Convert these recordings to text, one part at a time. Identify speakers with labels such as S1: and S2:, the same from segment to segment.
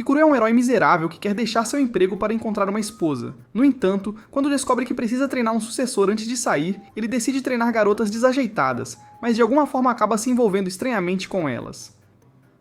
S1: Kikuru é um herói miserável que quer deixar seu emprego para encontrar uma esposa. No entanto, quando descobre que precisa treinar um sucessor antes de sair, ele decide treinar garotas desajeitadas, mas de alguma forma acaba se envolvendo estranhamente com elas.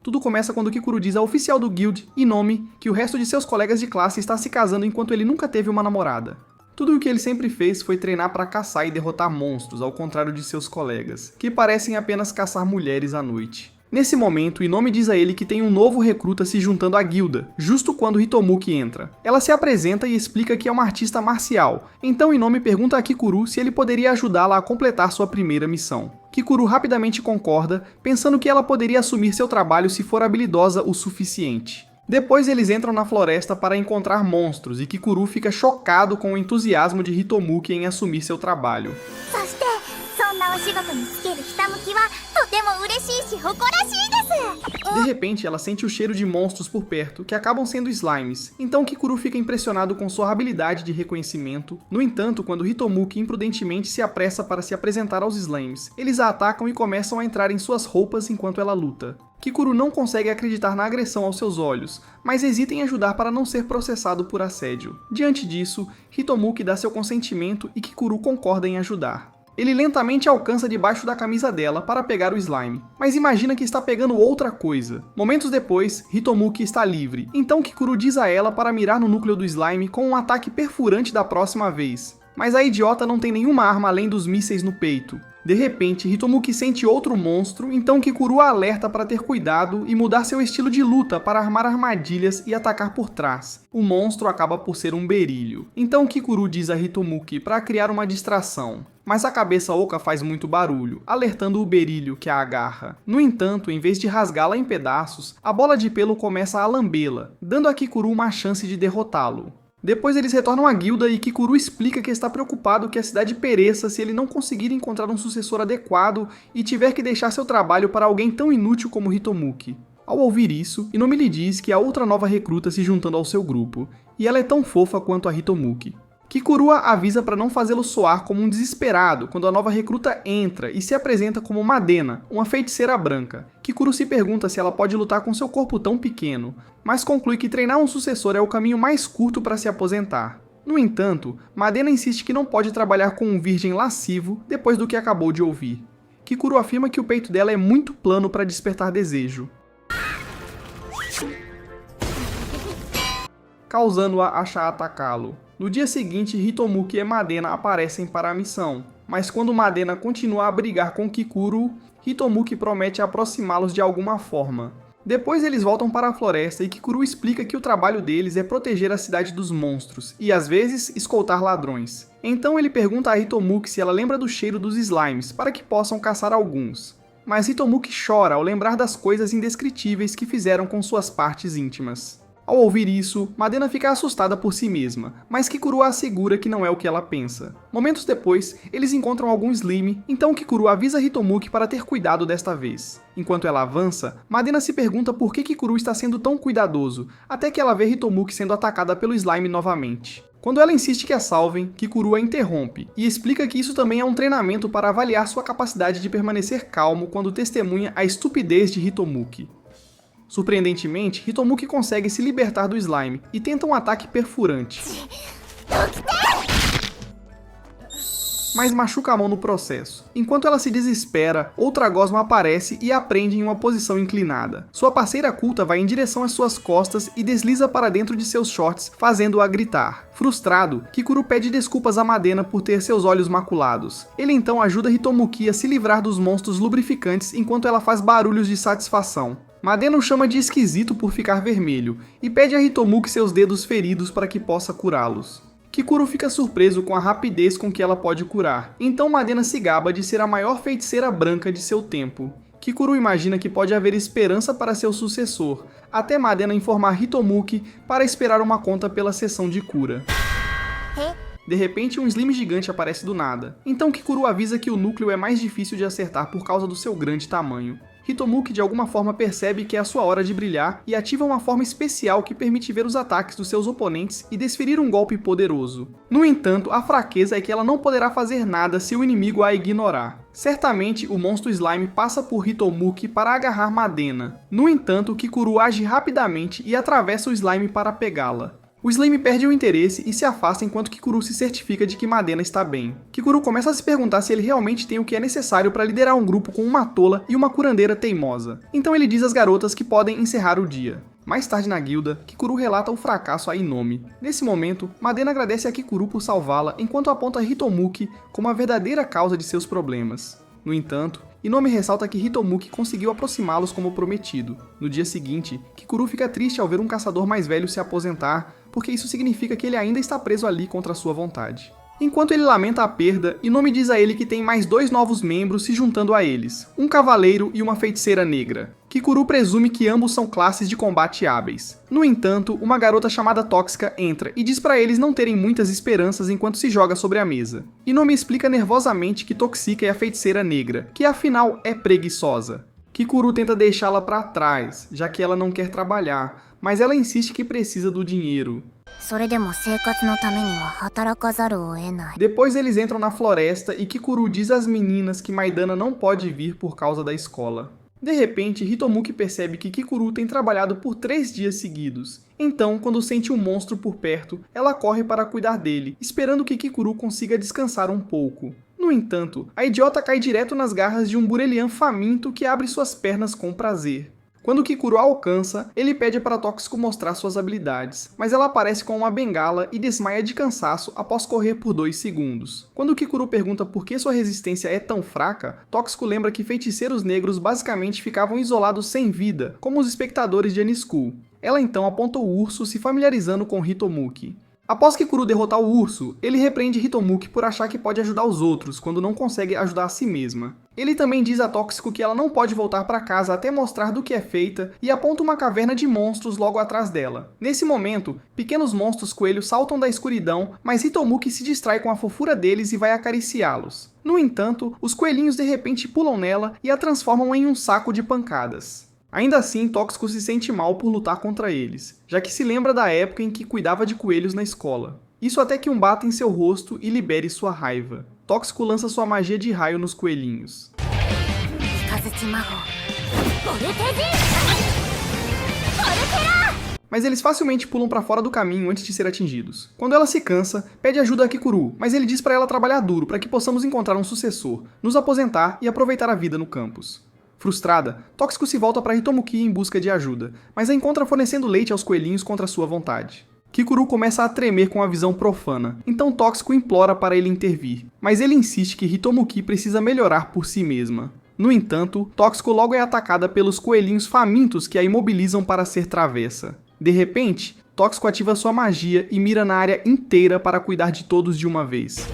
S1: Tudo começa quando Kikuru diz ao oficial do guild, Inomi, que o resto de seus colegas de classe está se casando enquanto ele nunca teve uma namorada. Tudo o que ele sempre fez foi treinar para caçar e derrotar monstros, ao contrário de seus colegas, que parecem apenas caçar mulheres à noite. Nesse momento, Inomi diz a ele que tem um novo recruta se juntando à guilda, justo quando Hitomuki entra. Ela se apresenta e explica que é uma artista marcial, então Inomi pergunta a Kikuru se ele poderia ajudá-la a completar sua primeira missão. Kikuru rapidamente concorda, pensando que ela poderia assumir seu trabalho se for habilidosa o suficiente. Depois eles entram na floresta para encontrar monstros e Kikuru fica chocado com o entusiasmo de Hitomuki em assumir seu trabalho. De repente, ela sente o cheiro de monstros por perto, que acabam sendo slimes, então Kikuru fica impressionado com sua habilidade de reconhecimento. No entanto, quando Hitomuki imprudentemente se apressa para se apresentar aos slimes, eles a atacam e começam a entrar em suas roupas enquanto ela luta. Kikuru não consegue acreditar na agressão aos seus olhos, mas hesita em ajudar para não ser processado por assédio. Diante disso, Hitomuki dá seu consentimento e Kikuru concorda em ajudar. Ele lentamente alcança debaixo da camisa dela para pegar o slime, mas imagina que está pegando outra coisa. Momentos depois, Hitomuki está livre, então Kikuru diz a ela para mirar no núcleo do slime com um ataque perfurante da próxima vez. Mas a idiota não tem nenhuma arma além dos mísseis no peito. De repente, Hitomuki sente outro monstro, então Kikuru a alerta para ter cuidado e mudar seu estilo de luta para armar armadilhas e atacar por trás. O monstro acaba por ser um berilho. Então Kikuru diz a Hitomuki para criar uma distração. Mas a cabeça oca faz muito barulho, alertando o berilho que a agarra. No entanto, em vez de rasgá-la em pedaços, a bola de pelo começa a lambê-la, dando a Kikuru uma chance de derrotá-lo. Depois eles retornam à guilda e Kikuru explica que está preocupado que a cidade pereça se ele não conseguir encontrar um sucessor adequado e tiver que deixar seu trabalho para alguém tão inútil como Hitomuki. Ao ouvir isso, Inomi lhe diz que há outra nova recruta se juntando ao seu grupo, e ela é tão fofa quanto a Hitomuki. Kikuru a avisa para não fazê-lo soar como um desesperado quando a nova recruta entra e se apresenta como Madena, uma feiticeira branca. Kikuru se pergunta se ela pode lutar com seu corpo tão pequeno, mas conclui que treinar um sucessor é o caminho mais curto para se aposentar. No entanto, Madena insiste que não pode trabalhar com um virgem lascivo depois do que acabou de ouvir. Kikuru afirma que o peito dela é muito plano para despertar desejo, causando-a a achar atacá-lo. No dia seguinte, Hitomuki e Madena aparecem para a missão, mas quando Madena continua a brigar com Kikuru, Hitomuki promete aproximá-los de alguma forma. Depois eles voltam para a floresta e Kikuru explica que o trabalho deles é proteger a cidade dos monstros e, às vezes, escoltar ladrões. Então ele pergunta a Hitomuki se ela lembra do cheiro dos slimes para que possam caçar alguns. Mas Hitomuki chora ao lembrar das coisas indescritíveis que fizeram com suas partes íntimas. Ao ouvir isso, Madena fica assustada por si mesma, mas Kikuru a assegura que não é o que ela pensa. Momentos depois, eles encontram algum slime, então Kikuru avisa Hitomuki para ter cuidado desta vez. Enquanto ela avança, Madena se pergunta por que Kikuru está sendo tão cuidadoso, até que ela vê Hitomuki sendo atacada pelo slime novamente. Quando ela insiste que a salvem, Kikuru a interrompe e explica que isso também é um treinamento para avaliar sua capacidade de permanecer calmo quando testemunha a estupidez de Hitomuki. Surpreendentemente, Hitomuki consegue se libertar do slime e tenta um ataque perfurante, mas machuca a mão no processo. Enquanto ela se desespera, outra gosma aparece e a prende em uma posição inclinada. Sua parceira culta vai em direção às suas costas e desliza para dentro de seus shorts, fazendo-a gritar. Frustrado, Kikuru pede desculpas a Madena por ter seus olhos maculados. Ele então ajuda Hitomuki a se livrar dos monstros lubrificantes enquanto ela faz barulhos de satisfação. Madena o chama de esquisito por ficar vermelho e pede a Hitomuki seus dedos feridos para que possa curá-los. Kikuru fica surpreso com a rapidez com que ela pode curar, então Madena se gaba de ser a maior feiticeira branca de seu tempo. Kikuru imagina que pode haver esperança para seu sucessor, até Madena informar Hitomuki para esperar uma conta pela sessão de cura. De repente, um slime gigante aparece do nada, então Kikuru avisa que o núcleo é mais difícil de acertar por causa do seu grande tamanho. Hitomuki de alguma forma percebe que é a sua hora de brilhar e ativa uma forma especial que permite ver os ataques dos seus oponentes e desferir um golpe poderoso. No entanto, a fraqueza é que ela não poderá fazer nada se o inimigo a ignorar. Certamente, o monstro Slime passa por Hitomuki para agarrar Madena. No entanto, Kikuru age rapidamente e atravessa o Slime para pegá-la. O Slime perde o interesse e se afasta enquanto Kikuru se certifica de que Madena está bem. Kikuru começa a se perguntar se ele realmente tem o que é necessário para liderar um grupo com uma tola e uma curandeira teimosa. Então ele diz às garotas que podem encerrar o dia. Mais tarde na guilda, Kikuru relata o fracasso a Inomi. Nesse momento, Madena agradece a Kikuru por salvá-la enquanto aponta Hitomuki como a verdadeira causa de seus problemas. No entanto, Inomi ressalta que Hitomuki conseguiu aproximá-los como prometido. No dia seguinte, Kikuru fica triste ao ver um caçador mais velho se aposentar, porque isso significa que ele ainda está preso ali contra sua vontade. Enquanto ele lamenta a perda, Inomi diz a ele que tem mais 2 novos membros se juntando a eles, um cavaleiro e uma feiticeira negra. Kikuru presume que ambos são classes de combate hábeis. No entanto, uma garota chamada Tóxica entra e diz para eles não terem muitas esperanças enquanto se joga sobre a mesa. Inomi explica nervosamente que Toxica é a feiticeira negra, que afinal é preguiçosa. Kikuru tenta deixá-la para trás, já que ela não quer trabalhar, mas ela insiste que precisa do dinheiro. Depois eles entram na floresta e Kikuru diz às meninas que Maidana não pode vir por causa da escola. De repente, Hitomuki percebe que Kikuru tem trabalhado por 3 dias seguidos. Então, quando sente um monstro por perto, ela corre para cuidar dele, esperando que Kikuru consiga descansar um pouco. No entanto, a idiota cai direto nas garras de um Burelian faminto que abre suas pernas com prazer. Quando Kikuru a alcança, ele pede para Tóxico mostrar suas habilidades, mas ela aparece com uma bengala e desmaia de cansaço após correr por 2 segundos. Quando Kikuru pergunta por que sua resistência é tão fraca, Tóxico lembra que feiticeiros negros basicamente ficavam isolados sem vida, como os espectadores de N-School. Ela então aponta o urso se familiarizando com Hitomuki. Após Kikuru derrotar o urso, ele repreende Hitomuki por achar que pode ajudar os outros quando não consegue ajudar a si mesma. Ele também diz a Tóxico que ela não pode voltar para casa até mostrar do que é feita e aponta uma caverna de monstros logo atrás dela. Nesse momento, pequenos monstros coelhos saltam da escuridão, mas Hitomuki se distrai com a fofura deles e vai acariciá-los. No entanto, os coelhinhos de repente pulam nela e a transformam em um saco de pancadas. Ainda assim, Tóxico se sente mal por lutar contra eles, já que se lembra da época em que cuidava de coelhos na escola. Isso até que um bata em seu rosto e libere sua raiva. Tóxico lança sua magia de raio nos coelhinhos. Mas eles facilmente pulam para fora do caminho antes de ser atingidos. Quando ela se cansa, pede ajuda a Kikuru, mas ele diz para ela trabalhar duro para que possamos encontrar um sucessor, nos aposentar e aproveitar a vida no campus. Frustrada, Tóxico se volta para Hitomuki em busca de ajuda, mas a encontra fornecendo leite aos coelhinhos contra sua vontade. Kikuru começa a tremer com a visão profana, então Tóxico implora para ele intervir, mas ele insiste que Hitomuki precisa melhorar por si mesma. No entanto, Tóxico logo é atacada pelos coelhinhos famintos que a imobilizam para ser travessa. De repente, Tóxico ativa sua magia e mira na área inteira para cuidar de todos de uma vez.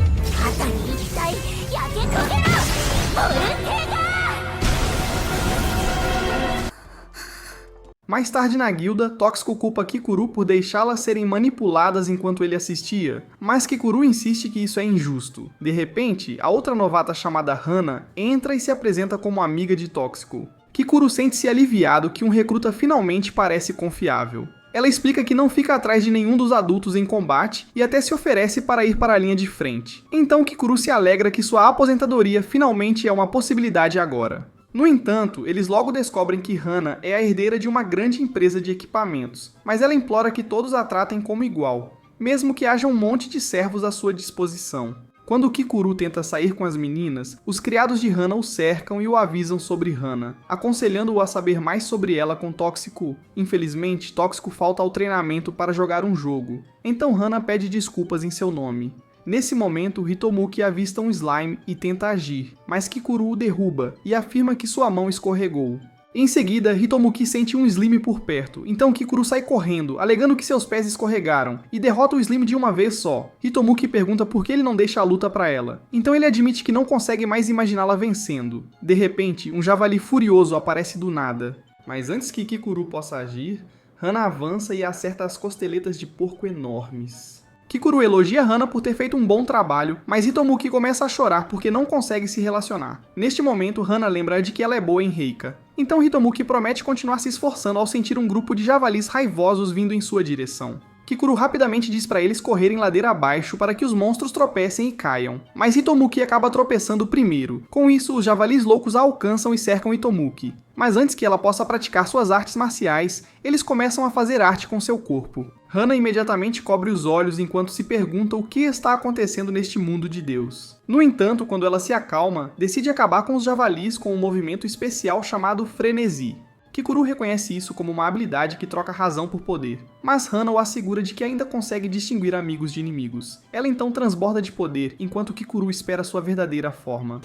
S1: Mais tarde na guilda, Tóxico culpa Kikuru por deixá-las serem manipuladas enquanto ele assistia, mas Kikuru insiste que isso é injusto. De repente, a outra novata chamada Hana entra e se apresenta como amiga de Tóxico. Kikuru sente-se aliviado que um recruta finalmente parece confiável. Ela explica que não fica atrás de nenhum dos adultos em combate e até se oferece para ir para a linha de frente. Então Kikuru se alegra que sua aposentadoria finalmente é uma possibilidade agora. No entanto, eles logo descobrem que Hana é a herdeira de uma grande empresa de equipamentos, mas ela implora que todos a tratem como igual, mesmo que haja um monte de servos à sua disposição. Quando Kikuru tenta sair com as meninas, os criados de Hana o cercam e o avisam sobre Hana, aconselhando-o a saber mais sobre ela com Tóxico. Infelizmente, Tóxico falta ao treinamento para jogar um jogo, então Hana pede desculpas em seu nome. Nesse momento, Hitomuki avista um slime e tenta agir, mas Kikuru o derruba e afirma que sua mão escorregou. Em seguida, Hitomuki sente um slime por perto, então Kikuru sai correndo, alegando que seus pés escorregaram, e derrota o slime de uma vez só. Hitomuki pergunta por que ele não deixa a luta pra ela, então ele admite que não consegue mais imaginá-la vencendo. De repente, um javali furioso aparece do nada. Mas antes que Kikuru possa agir, Hana avança e acerta as costeletas de porco enormes. Kikuru elogia Hana por ter feito um bom trabalho, mas Hitomuki começa a chorar porque não consegue se relacionar. Neste momento, Hana lembra de que ela é boa em Reika. Então Hitomuki promete continuar se esforçando ao sentir um grupo de javalis raivosos vindo em sua direção. Kikuru rapidamente diz para eles correrem ladeira abaixo para que os monstros tropecem e caiam, mas Hitomuki acaba tropeçando primeiro. Com isso, os javalis loucos a alcançam e cercam Hitomuki. Mas antes que ela possa praticar suas artes marciais, eles começam a fazer arte com seu corpo. Hana imediatamente cobre os olhos enquanto se pergunta o que está acontecendo neste mundo de Deus. No entanto, quando ela se acalma, decide acabar com os javalis com um movimento especial chamado frenesi. Kikuru reconhece isso como uma habilidade que troca razão por poder, mas Hana o assegura de que ainda consegue distinguir amigos de inimigos. Ela então transborda de poder, enquanto Kikuru espera sua verdadeira forma.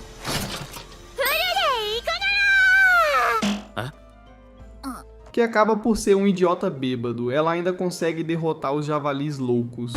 S1: Que acaba por ser um idiota bêbado, ela ainda consegue derrotar os javalis loucos.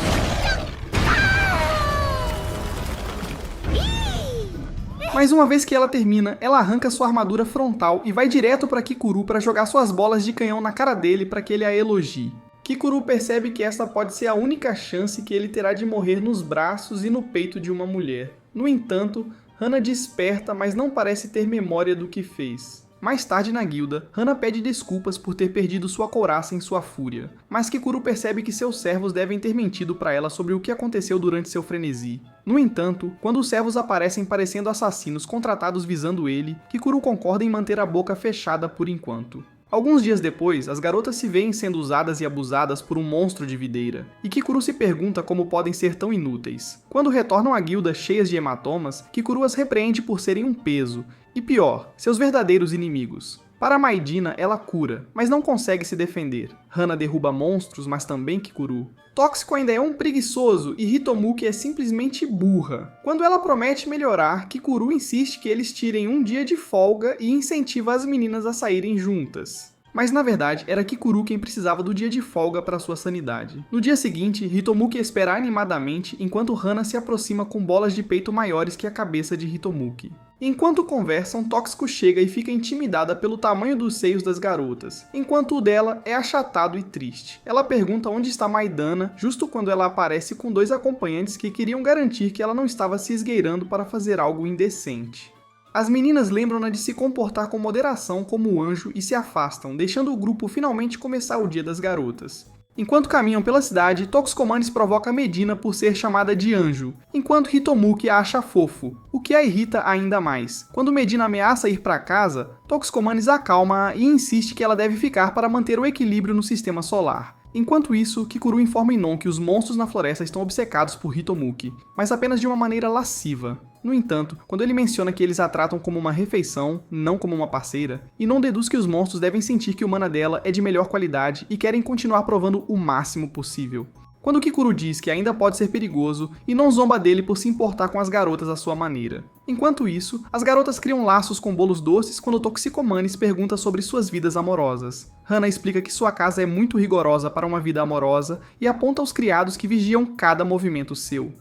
S1: Mas uma vez que ela termina, ela arranca sua armadura frontal e vai direto para Kikuru para jogar suas bolas de canhão na cara dele para que ele a elogie. Kikuru percebe que esta pode ser a única chance que ele terá de morrer nos braços e no peito de uma mulher. No entanto, Hana desperta, mas não parece ter memória do que fez. Mais tarde na guilda, Hana pede desculpas por ter perdido sua couraça em sua fúria, mas Kikuru percebe que seus servos devem ter mentido para ela sobre o que aconteceu durante seu frenesi. No entanto, quando os servos aparecem parecendo assassinos contratados visando ele, Kikuru concorda em manter a boca fechada por enquanto. Alguns dias depois, as garotas se veem sendo usadas e abusadas por um monstro de videira, e Kikuru se pergunta como podem ser tão inúteis. Quando retornam à guilda cheias de hematomas, Kikuru as repreende por serem um peso, e pior, seus verdadeiros inimigos. Para Maidina, ela cura, mas não consegue se defender. Hana derruba monstros, mas também Kikuru. Tóxico ainda é um preguiçoso e Hitomuki é simplesmente burra. Quando ela promete melhorar, Kikuru insiste que eles tirem um dia de folga e incentiva as meninas a saírem juntas. Mas na verdade, era Kikuru quem precisava do dia de folga para sua sanidade. No dia seguinte, Hitomuki espera animadamente enquanto Hana se aproxima com bolas de peito maiores que a cabeça de Hitomuki. Enquanto conversam, Tóxico chega e fica intimidada pelo tamanho dos seios das garotas, enquanto o dela é achatado e triste. Ela pergunta onde está Maidana, justo quando ela aparece com dois acompanhantes que queriam garantir que ela não estava se esgueirando para fazer algo indecente. As meninas lembram-na de se comportar com moderação como anjo e se afastam, deixando o grupo finalmente começar o dia das garotas. Enquanto caminham pela cidade, Toxcomanes provoca Medina por ser chamada de anjo, enquanto Hitomuki a acha fofo, o que a irrita ainda mais. Quando Medina ameaça ir para casa, Toxcomanes acalma-a e insiste que ela deve ficar para manter o equilíbrio no sistema solar. Enquanto isso, Kikuru informa Inon que os monstros na floresta estão obcecados por Hitomuki, mas apenas de uma maneira lasciva. No entanto, quando ele menciona que eles a tratam como uma refeição, não como uma parceira, Inon deduz que os monstros devem sentir que o mana dela é de melhor qualidade e querem continuar provando o máximo possível. Quando Kikuru diz que ainda pode ser perigoso, Inon zomba dele por se importar com as garotas à sua maneira. Enquanto isso, as garotas criam laços com bolos doces quando Toxicomanes pergunta sobre suas vidas amorosas. Hana explica que sua casa é muito rigorosa para uma vida amorosa e aponta aos criados que vigiam cada movimento seu.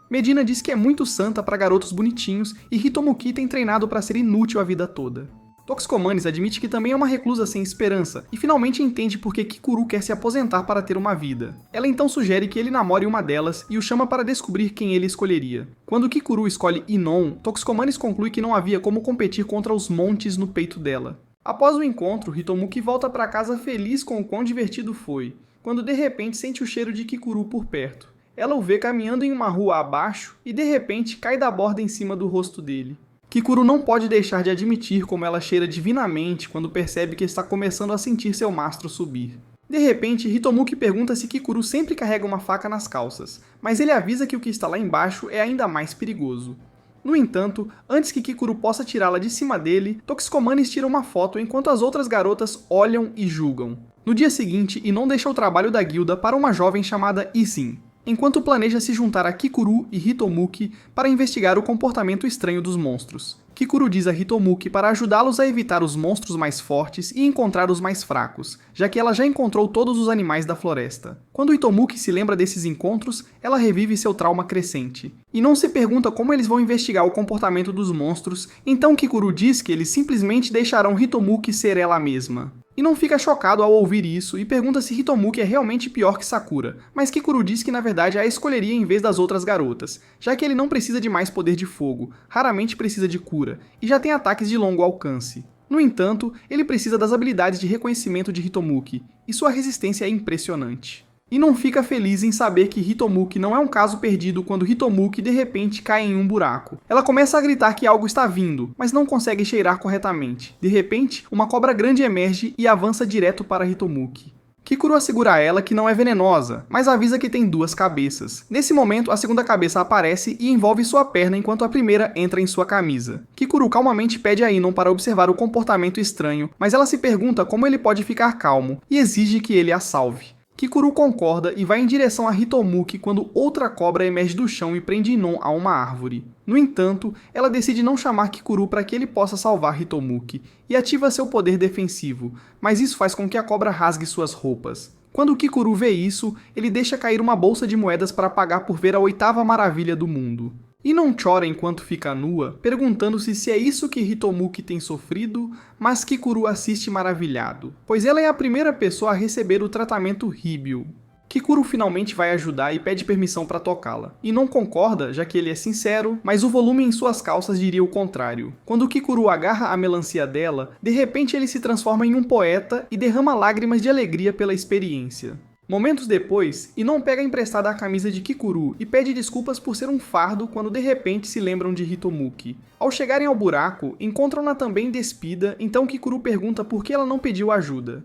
S1: Medina diz que é muito santa para garotos bonitinhos e Hitomuki tem treinado para ser inútil a vida toda. Toxcomanes admite que também é uma reclusa sem esperança e finalmente entende por que Kikuru quer se aposentar para ter uma vida. Ela então sugere que ele namore uma delas e o chama para descobrir quem ele escolheria. Quando Kikuru escolhe Inon, Toxcomanes conclui que não havia como competir contra os montes no peito dela. Após o encontro, Hitomuki volta para casa feliz com o quão divertido foi, quando de repente sente o cheiro de Kikuru por perto. Ela o vê caminhando em uma rua abaixo e de repente cai da borda em cima do rosto dele. Kikuru não pode deixar de admitir como ela cheira divinamente quando percebe que está começando a sentir seu mastro subir. De repente, Hitomuki pergunta se Kikuru sempre carrega uma faca nas calças, mas ele avisa que o que está lá embaixo é ainda mais perigoso. No entanto, antes que Kikuru possa tirá-la de cima dele, Toxcomanes tira uma foto enquanto as outras garotas olham e julgam. No dia seguinte, Inon deixa o trabalho da guilda para uma jovem chamada Izin, enquanto planeja se juntar a Kikuru e Hitomuki para investigar o comportamento estranho dos monstros. Kikuru diz a Hitomuki para ajudá-los a evitar os monstros mais fortes e encontrar os mais fracos, já que ela já encontrou todos os animais da floresta. Quando Hitomuki se lembra desses encontros, ela revive seu trauma crescente. E não se pergunta como eles vão investigar o comportamento dos monstros, então Kikuru diz que eles simplesmente deixarão Hitomuki ser ela mesma. e não fica chocado ao ouvir isso e pergunta se Hitomuki é realmente pior que Sakura, mas Kikuru diz que na verdade a escolheria em vez das outras garotas, já que ele não precisa de mais poder de fogo, raramente precisa de cura, e já tem ataques de longo alcance. No entanto, ele precisa das habilidades de reconhecimento de Hitomuki, e sua resistência é impressionante. E não fica feliz em saber que Hitomuki não é um caso perdido quando Hitomuki de repente cai em um buraco. Ela começa a gritar que algo está vindo, mas não consegue cheirar corretamente. De repente, uma cobra grande emerge e avança direto para Hitomuki. Kikuru assegura a ela que não é venenosa, mas avisa que tem duas cabeças. Nesse momento, a segunda cabeça aparece e envolve sua perna enquanto a primeira entra em sua camisa. Kikuru calmamente pede a Inon para observar o comportamento estranho, mas ela se pergunta como ele pode ficar calmo e exige que ele a salve. Kikuru concorda e vai em direção a Hitomuki quando outra cobra emerge do chão e prende Inon a uma árvore. No entanto, ela decide não chamar Kikuru para que ele possa salvar Hitomuki e ativa seu poder defensivo, mas isso faz com que a cobra rasgue suas roupas. Quando Kikuru vê isso, ele deixa cair uma bolsa de moedas para pagar por ver a oitava maravilha do mundo. Inon chora enquanto fica nua, perguntando-se se é isso que Hitomuki tem sofrido, mas Kikuru assiste maravilhado, pois ela é a primeira pessoa a receber o tratamento Hibyu. Kikuru finalmente vai ajudar e pede permissão para tocá-la. Inon concorda, já que ele é sincero, mas o volume em suas calças diria o contrário. Quando Kikuru agarra a melancia dela, de repente ele se transforma em um poeta e derrama lágrimas de alegria pela experiência. Momentos depois, Inon pega emprestada a camisa de Kikuru e pede desculpas por ser um fardo quando de repente se lembram de Hitomuki. Ao chegarem ao buraco, encontram-na também despida, então Kikuru pergunta por que ela não pediu ajuda.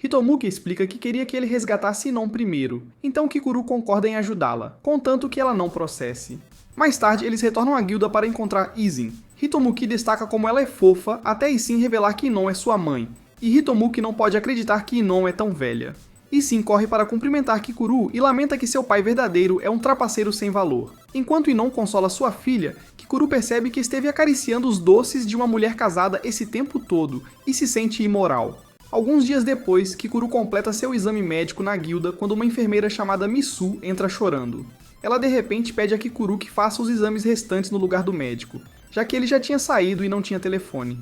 S1: Hitomuki explica que queria que ele resgatasse Inon primeiro, então Kikuru concorda em ajudá-la, contanto que ela não processe. Mais tarde, eles retornam à guilda para encontrar Izin. Hitomuki destaca como ela é fofa, até Izin revelar que Inon é sua mãe, e Hitomuki não pode acreditar que Inon é tão velha. Izin corre para cumprimentar Kikuru e lamenta que seu pai verdadeiro é um trapaceiro sem valor. Enquanto Inon consola sua filha, Kikuru percebe que esteve acariciando os doces de uma mulher casada esse tempo todo e se sente imoral. Alguns dias depois, Kikuru completa seu exame médico na guilda quando uma enfermeira chamada Misu entra chorando. Ela de repente pede a Kikuru que faça os exames restantes no lugar do médico, já que ele já tinha saído e não tinha telefone.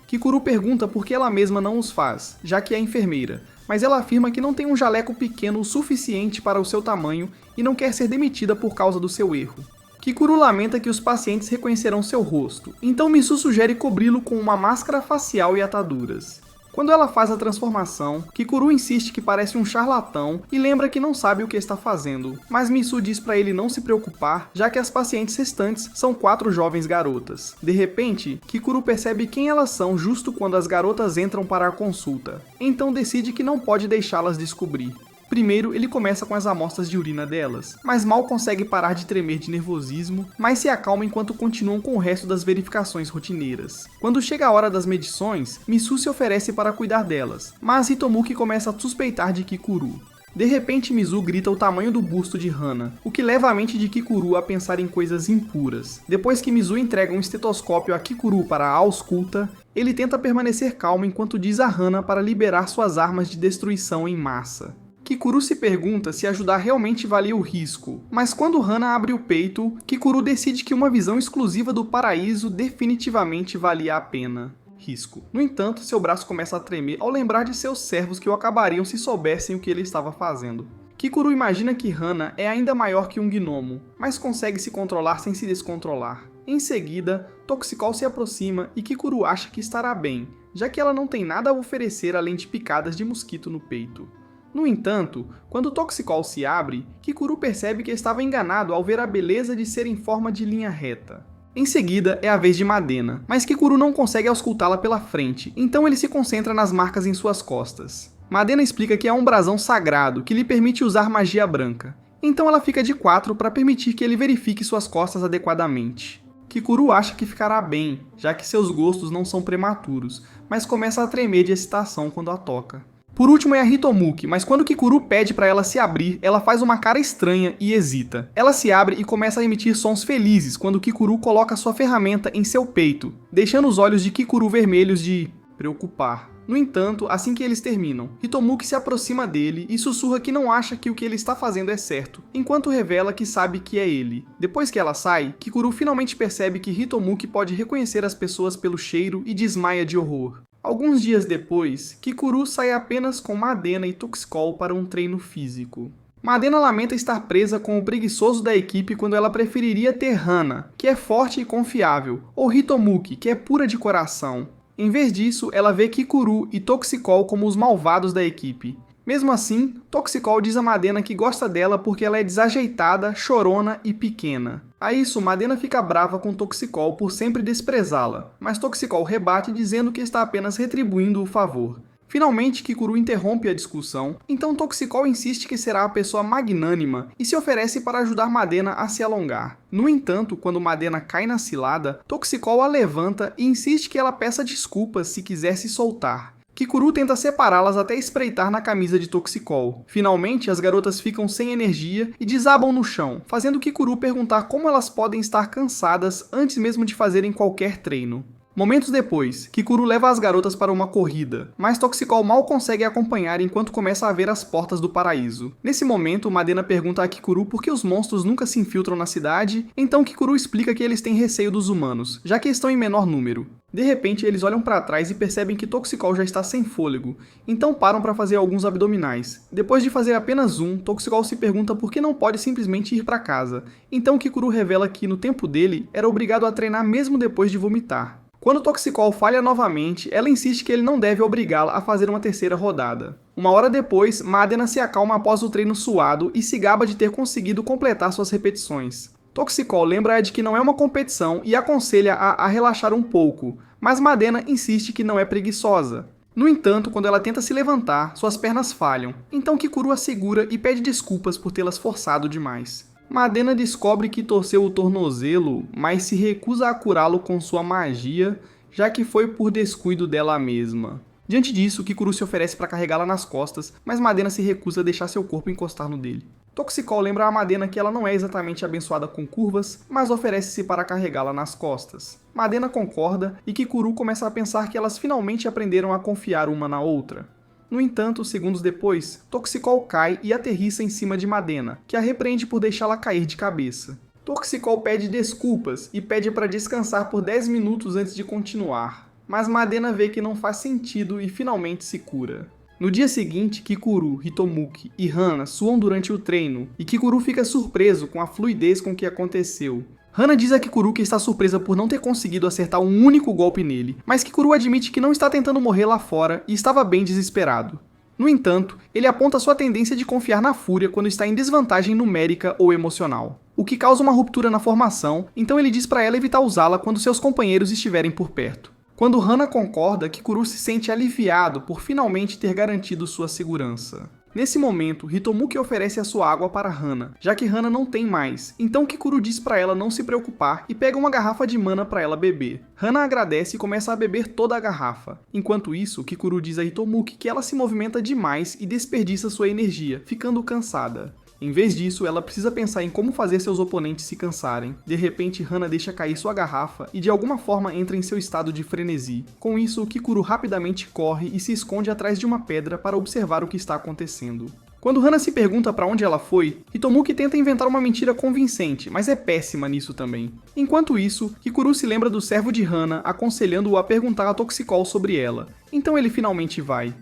S1: Kikuru pergunta por que ela mesma não os faz, já que é enfermeira, mas ela afirma que não tem um jaleco pequeno o suficiente para o seu tamanho e não quer ser demitida por causa do seu erro. Kikuru lamenta que os pacientes reconhecerão seu rosto, então Misu sugere cobri-lo com uma máscara facial e ataduras. Quando ela faz a transformação, Kikuru insiste que parece um charlatão e lembra que não sabe o que está fazendo, mas Misu diz para ele não se preocupar, já que as pacientes restantes são 4 jovens garotas. De repente, Kikuru percebe quem elas são justo quando as garotas entram para a consulta, então decide que não pode deixá-las descobrir. Primeiro, ele começa com as amostras de urina delas, mas mal consegue parar de tremer de nervosismo, mas se acalma enquanto continuam com o resto das verificações rotineiras. Quando chega a hora das medições, Misu se oferece para cuidar delas, mas Hitomuki começa a suspeitar de Kikuru. De repente, Misu grita o tamanho do busto de Hana, o que leva a mente de Kikuru a pensar em coisas impuras. Depois que Misu entrega um estetoscópio a Kikuru para a ausculta, ele tenta permanecer calmo enquanto diz a Hana para liberar suas armas de destruição em massa. Kikuru se pergunta se ajudar realmente valia o risco, mas quando Hana abre o peito, Kikuru decide que uma visão exclusiva do paraíso definitivamente valia a pena. Risco. No entanto, seu braço começa a tremer ao lembrar de seus servos que o acabariam se soubessem o que ele estava fazendo. Kikuru imagina que Hana é ainda maior que um gnomo, mas consegue se controlar sem se descontrolar. Em seguida, Toxicol se aproxima e Kikuru acha que estará bem, já que ela não tem nada a oferecer além de picadas de mosquito no peito. No entanto, quando Toxicol se abre, Kikuru percebe que estava enganado ao ver a beleza de ser em forma de linha reta. Em seguida, é a vez de Madena, mas Kikuru não consegue auscultá-la pela frente, então ele se concentra nas marcas em suas costas. Madena explica que é um brasão sagrado que lhe permite usar magia branca, então ela fica de 4 para permitir que ele verifique suas costas adequadamente. Kikuru acha que ficará bem, já que seus gostos não são prematuros, mas começa a tremer de excitação quando a toca. Por último é a Hitomuki, mas quando Kikuru pede para ela se abrir, ela faz uma cara estranha e hesita. Ela se abre e começa a emitir sons felizes quando Kikuru coloca sua ferramenta em seu peito, deixando os olhos de Kikuru vermelhos de preocupar. No entanto, assim que eles terminam, Hitomuki se aproxima dele e sussurra que não acha que o que ele está fazendo é certo, enquanto revela que sabe que é ele. Depois que ela sai, Kikuru finalmente percebe que Hitomuki pode reconhecer as pessoas pelo cheiro e desmaia de horror. Alguns dias depois, Kikuru sai apenas com Madena e Toxicol para um treino físico. Madena lamenta estar presa com o preguiçoso da equipe quando ela preferiria ter Hana, que é forte e confiável, ou Hitomuki, que é pura de coração. Em vez disso, ela vê Kikuru e Toxicol como os malvados da equipe. Mesmo assim, Toxicol diz a Madena que gosta dela porque ela é desajeitada, chorona e pequena. A isso, Madena fica brava com Toxicol por sempre desprezá-la, mas Toxicol rebate dizendo que está apenas retribuindo o favor. Finalmente, Kikuru interrompe a discussão, então Toxicol insiste que será a pessoa magnânima e se oferece para ajudar Madena a se alongar. No entanto, quando Madena cai na cilada, Toxicol a levanta e insiste que ela peça desculpas se quiser se soltar. Kikuru tenta separá-las até espreitar na camisa de Toxicol. Finalmente, as garotas ficam sem energia e desabam no chão, fazendo Kikuru perguntar como elas podem estar cansadas antes mesmo de fazerem qualquer treino. Momentos depois, Kikuru leva as garotas para uma corrida, mas Toxicol mal consegue acompanhar enquanto começa a ver as portas do paraíso. Nesse momento, Madena pergunta a Kikuru por que os monstros nunca se infiltram na cidade, então Kikuru explica que eles têm receio dos humanos, já que estão em menor número. De repente, eles olham para trás e percebem que Toxicol já está sem fôlego, então param para fazer alguns abdominais. Depois de fazer apenas um, Toxicol se pergunta por que não pode simplesmente ir para casa, então Kikuru revela que, no tempo dele, era obrigado a treinar mesmo depois de vomitar. Quando Toxicol falha novamente, ela insiste que ele não deve obrigá-la a fazer uma terceira rodada. Uma hora depois, Madena se acalma após o treino suado e se gaba de ter conseguido completar suas repetições. Toxicol lembra-a de que não é uma competição e aconselha-a a relaxar um pouco, mas Madena insiste que não é preguiçosa. No entanto, quando ela tenta se levantar, suas pernas falham, então Kikuru a segura e pede desculpas por tê-las forçado demais. Madena descobre que torceu o tornozelo, mas se recusa a curá-lo com sua magia, já que foi por descuido dela mesma. Diante disso, Kikuru se oferece para carregá-la nas costas, mas Madena se recusa a deixar seu corpo encostar no dele. Toxicol lembra a Madena que ela não é exatamente abençoada com curvas, mas oferece-se para carregá-la nas costas. Madena concorda e Kikuru começa a pensar que elas finalmente aprenderam a confiar uma na outra. No entanto, segundos depois, Toxicol cai e aterrissa em cima de Madena, que a repreende por deixá-la cair de cabeça. Toxicol pede desculpas e pede para descansar por 10 minutos antes de continuar, mas Madena vê que não faz sentido e finalmente se cura. No dia seguinte, Kikuru, Hitomuki e Hana suam durante o treino, e Kikuru fica surpreso com a fluidez com que aconteceu. Hana diz a Kikuru que está surpresa por não ter conseguido acertar um único golpe nele, mas Kikuru admite que não está tentando morrer lá fora e estava bem desesperado. No entanto, ele aponta sua tendência de confiar na fúria quando está em desvantagem numérica ou emocional, o que causa uma ruptura na formação, então ele diz para ela evitar usá-la quando seus companheiros estiverem por perto. Quando Hana concorda, Kikuru se sente aliviado por finalmente ter garantido sua segurança. Nesse momento, Hitomuki oferece a sua água para Hana, já que Hana não tem mais, então Kikuru diz para ela não se preocupar e pega uma garrafa de mana para ela beber. Hana agradece e começa a beber toda a garrafa. Enquanto isso, Kikuru diz a Hitomuki que ela se movimenta demais e desperdiça sua energia, ficando cansada. Em vez disso, ela precisa pensar em como fazer seus oponentes se cansarem. De repente, Hana deixa cair sua garrafa e de alguma forma entra em seu estado de frenesi. Com isso, Kikuru rapidamente corre e se esconde atrás de uma pedra para observar o que está acontecendo. Quando Hana se pergunta para onde ela foi, Hitomuki tenta inventar uma mentira convincente, mas é péssima nisso também. Enquanto isso, Kikuru se lembra do servo de Hana aconselhando-o a perguntar a Toxicol sobre ela, então ele finalmente vai.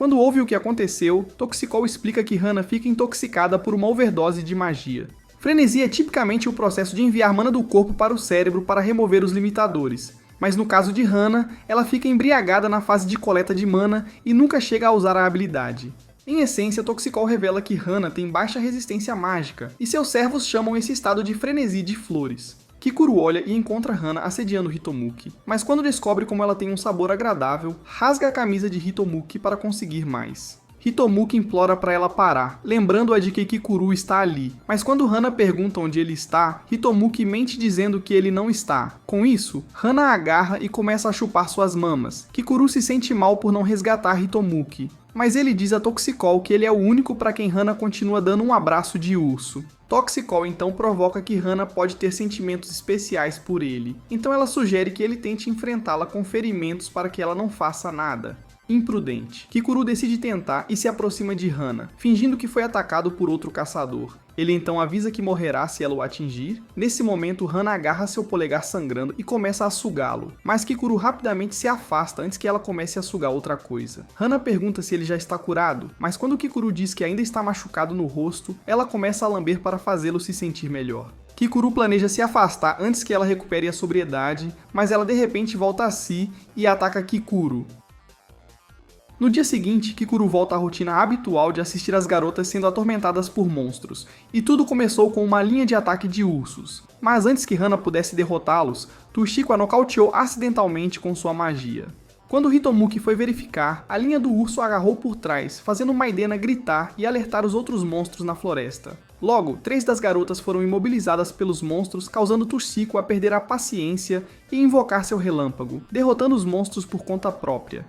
S1: Quando ouve o que aconteceu, Toxicol explica que Hana fica intoxicada por uma overdose de magia. Frenesi é tipicamente o processo de enviar mana do corpo para o cérebro para remover os limitadores, mas no caso de Hana, ela fica embriagada na fase de coleta de mana e nunca chega a usar a habilidade. Em essência, Toxicol revela que Hana tem baixa resistência mágica, e seus servos chamam esse estado de frenesi de flores. Kikuru olha e encontra Hana assediando Hitomuki, mas quando descobre como ela tem um sabor agradável, rasga a camisa de Hitomuki para conseguir mais. Hitomuki implora para ela parar, lembrando-a de que Kikuru está ali, mas quando Hana pergunta onde ele está, Hitomuki mente dizendo que ele não está. Com isso, Hana a agarra e começa a chupar suas mamas. Kikuru se sente mal por não resgatar Hitomuki, mas ele diz a Toxicol que ele é o único para quem Hana continua dando um abraço de urso. Toxicol então provoca que Hana pode ter sentimentos especiais por ele, então ela sugere que ele tente enfrentá-la com ferimentos para que ela não faça nada. Imprudente. Kikuru decide tentar e se aproxima de Hana, fingindo que foi atacado por outro caçador. Ele então avisa que morrerá se ela o atingir. Nesse momento, Hana agarra seu polegar sangrando e começa a sugá-lo, mas Kikuru rapidamente se afasta antes que ela comece a sugar outra coisa. Hana pergunta se ele já está curado, mas quando Kikuru diz que ainda está machucado no rosto, ela começa a lamber para fazê-lo se sentir melhor. Kikuru planeja se afastar antes que ela recupere a sobriedade, mas ela de repente volta a si e ataca Kikuru. No dia seguinte, Kikuru volta à rotina habitual de assistir as garotas sendo atormentadas por monstros, e tudo começou com uma linha de ataque de ursos. Mas antes que Hana pudesse derrotá-los, Tushiko a nocauteou acidentalmente com sua magia. Quando Hitomuki foi verificar, a linha do urso agarrou por trás, fazendo Maidena gritar e alertar os outros monstros na floresta. Logo, 3 das garotas foram imobilizadas pelos monstros, causando Tushiko a perder a paciência e invocar seu relâmpago, derrotando os monstros por conta própria.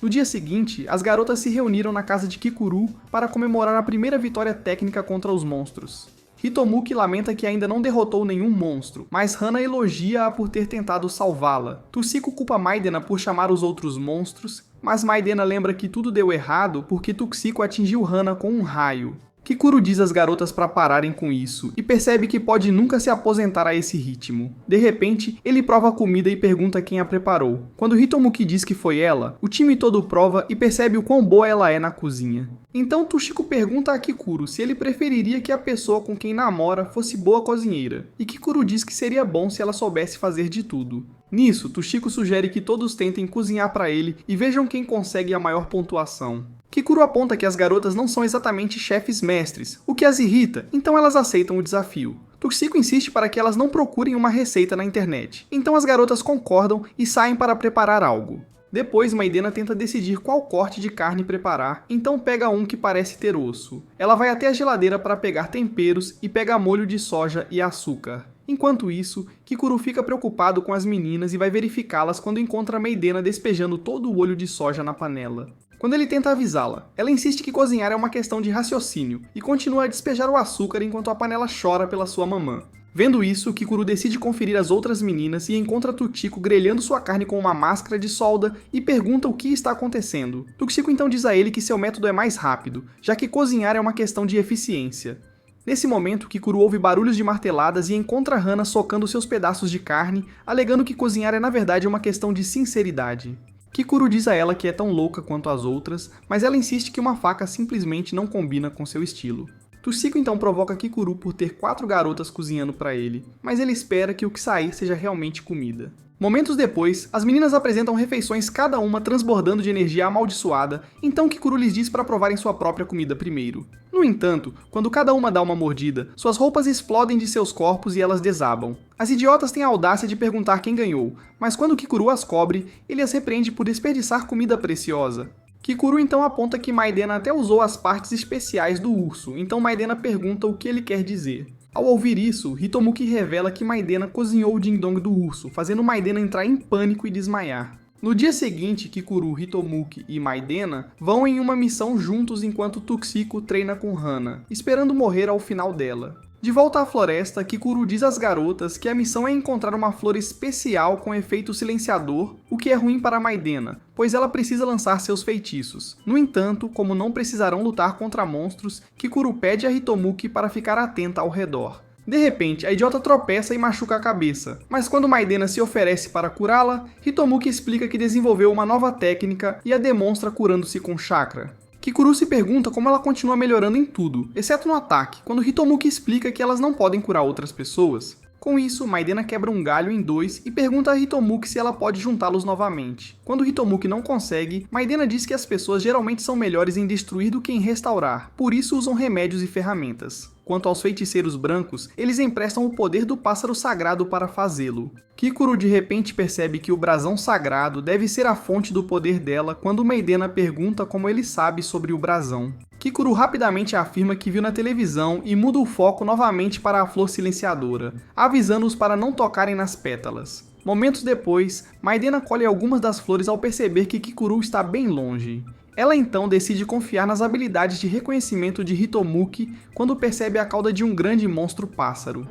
S1: No dia seguinte, as garotas se reuniram na casa de Kikuru para comemorar a primeira vitória técnica contra os monstros. Hitomuki lamenta que ainda não derrotou nenhum monstro, mas Hana elogia-a por ter tentado salvá-la. Tushiko culpa Maidena por chamar os outros monstros, mas Maidena lembra que tudo deu errado porque Tushiko atingiu Hana com um raio. Kikuru diz às garotas para pararem com isso, e percebe que pode nunca se aposentar a esse ritmo. De repente, ele prova a comida e pergunta quem a preparou. Quando Hitomuki diz que foi ela, o time todo prova e percebe o quão boa ela é na cozinha. Então Tushiko pergunta a Kikuru se ele preferiria que a pessoa com quem namora fosse boa cozinheira, e Kikuru diz que seria bom se ela soubesse fazer de tudo. Nisso, Tushiko sugere que todos tentem cozinhar para ele e vejam quem consegue a maior pontuação. Kikuru aponta que as garotas não são exatamente chefes mestres, o que as irrita, então elas aceitam o desafio. Tushiko insiste para que elas não procurem uma receita na internet, então as garotas concordam e saem para preparar algo. Depois, Maidena tenta decidir qual corte de carne preparar, então pega um que parece ter osso. Ela vai até a geladeira para pegar temperos e pega molho de soja e açúcar. Enquanto isso, Kikuru fica preocupado com as meninas e vai verificá-las quando encontra Maidena despejando todo o olho de soja na panela. Quando ele tenta avisá-la, ela insiste que cozinhar é uma questão de raciocínio e continua a despejar o açúcar enquanto a panela chora pela sua mamã. Vendo isso, Kikuru decide conferir as outras meninas e encontra Tushiko grelhando sua carne com uma máscara de solda e pergunta o que está acontecendo. Tushiko então diz a ele que seu método é mais rápido, já que cozinhar é uma questão de eficiência. Nesse momento, Kikuru ouve barulhos de marteladas e encontra Hana socando seus pedaços de carne, alegando que cozinhar é na verdade uma questão de sinceridade. Kikuru diz a ela que é tão louca quanto as outras, mas ela insiste que uma faca simplesmente não combina com seu estilo. Tushiko então provoca Kikuru por ter 4 garotas cozinhando para ele, mas ele espera que o que sair seja realmente comida. Momentos depois, as meninas apresentam refeições cada uma transbordando de energia amaldiçoada, então Kikuru lhes diz para provarem sua própria comida primeiro. No entanto, quando cada uma dá uma mordida, suas roupas explodem de seus corpos e elas desabam. As idiotas têm a audácia de perguntar quem ganhou, mas quando Kikuru as cobre, ele as repreende por desperdiçar comida preciosa. Kikuru então aponta que Maidena até usou as partes especiais do urso, então Maidena pergunta o que ele quer dizer. Ao ouvir isso, Hitomuki revela que Maidena cozinhou o ding-dong do urso, fazendo Maidena entrar em pânico e desmaiar. No dia seguinte, Kikuru, Hitomuki e Maidena vão em uma missão juntos enquanto Tushiko treina com Hana, esperando morrer ao final dela. De volta à floresta, Kikuru diz às garotas que a missão é encontrar uma flor especial com efeito silenciador, o que é ruim para Maidena, pois ela precisa lançar seus feitiços. No entanto, como não precisarão lutar contra monstros, Kikuru pede a Hitomuki para ficar atenta ao redor. De repente, a idiota tropeça e machuca a cabeça, mas quando Maidena se oferece para curá-la, Hitomuki explica que desenvolveu uma nova técnica e a demonstra curando-se com chakra. Kikuru se pergunta como ela continua melhorando em tudo, exceto no ataque, quando Hitomuki explica que elas não podem curar outras pessoas. Com isso, Maidena quebra um galho em 2 e pergunta a Hitomuki se ela pode juntá-los novamente. Quando Hitomuki não consegue, Maidena diz que as pessoas geralmente são melhores em destruir do que em restaurar, por isso usam remédios e ferramentas. Quanto aos feiticeiros brancos, eles emprestam o poder do pássaro sagrado para fazê-lo. Kikuru de repente percebe que o brasão sagrado deve ser a fonte do poder dela quando Maidena pergunta como ele sabe sobre o brasão. Kikuru rapidamente afirma que viu na televisão e muda o foco novamente para a flor silenciadora, avisando-os para não tocarem nas pétalas. Momentos depois, Maidena colhe algumas das flores ao perceber que Kikuru está bem longe. Ela então decide confiar nas habilidades de reconhecimento de Hitomuki quando percebe a cauda de um grande monstro pássaro.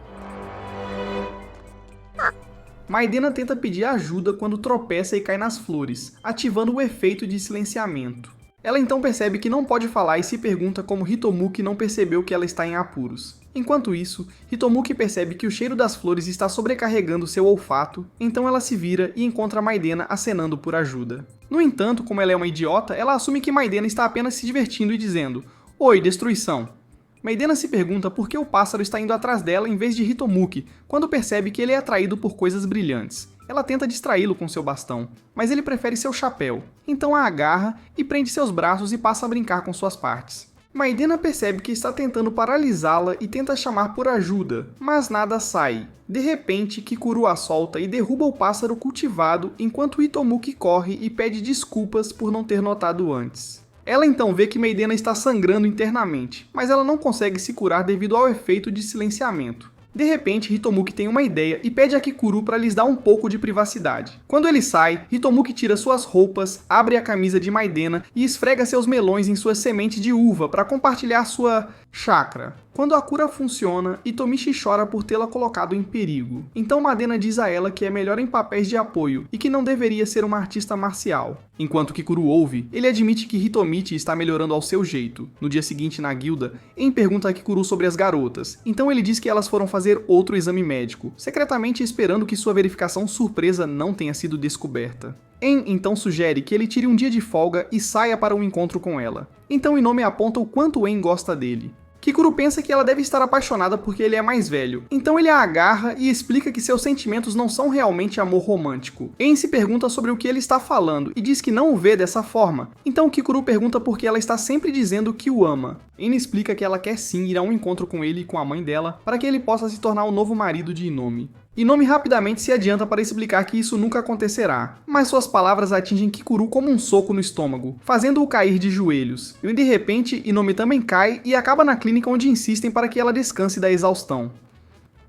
S1: Maidena tenta pedir ajuda quando tropeça e cai nas flores, ativando o efeito de silenciamento. Ela então percebe que não pode falar e se pergunta como Hitomuki não percebeu que ela está em apuros. Enquanto isso, Hitomuki percebe que o cheiro das flores está sobrecarregando seu olfato, então ela se vira e encontra Maidena acenando por ajuda. No entanto, como ela é uma idiota, ela assume que Maidena está apenas se divertindo e dizendo: "Oi, destruição." Maidena se pergunta por que o pássaro está indo atrás dela em vez de Hitomuki, quando percebe que ele é atraído por coisas brilhantes. Ela tenta distraí-lo com seu bastão, mas ele prefere seu chapéu, então a agarra e prende seus braços e passa a brincar com suas partes. Maidena percebe que está tentando paralisá-la e tenta chamar por ajuda, mas nada sai. De repente, Kikuru a solta e derruba o pássaro cultivado enquanto Hitomuki corre e pede desculpas por não ter notado antes. Ela então vê que Maidena está sangrando internamente, mas ela não consegue se curar devido ao efeito de silenciamento. De repente, Hitomuki tem uma ideia e pede a Kikuru para lhes dar um pouco de privacidade. Quando ele sai, Hitomuki tira suas roupas, abre a camisa de Maidena e esfrega seus melões em suas sementes de uva para compartilhar sua chakra. Quando a cura funciona, Hitomichi chora por tê-la colocado em perigo. Então Maidena diz a ela que é melhor em papéis de apoio e que não deveria ser uma artista marcial. Enquanto Kikuru ouve, ele admite que Hitomichi está melhorando ao seu jeito. No dia seguinte, na guilda, En pergunta a Kikuru sobre as garotas. Então ele diz que elas foram fazer outro exame médico, secretamente esperando que sua verificação surpresa não tenha sido descoberta. En então sugere que ele tire um dia de folga e saia para um encontro com ela. Então Inome aponta o quanto En gosta dele. Kikuru pensa que ela deve estar apaixonada porque ele é mais velho, então ele a agarra e explica que seus sentimentos não são realmente amor romântico. En se pergunta sobre o que ele está falando e diz que não o vê dessa forma, então Kikuru pergunta por que ela está sempre dizendo que o ama. En explica que ela quer sim ir a um encontro com ele e com a mãe dela para que ele possa se tornar o novo marido de Inome. Inome rapidamente se adianta para explicar que isso nunca acontecerá, mas suas palavras atingem Kikuru como um soco no estômago, fazendo-o cair de joelhos. E de repente, Inome também cai e acaba na clínica onde insistem para que ela descanse da exaustão.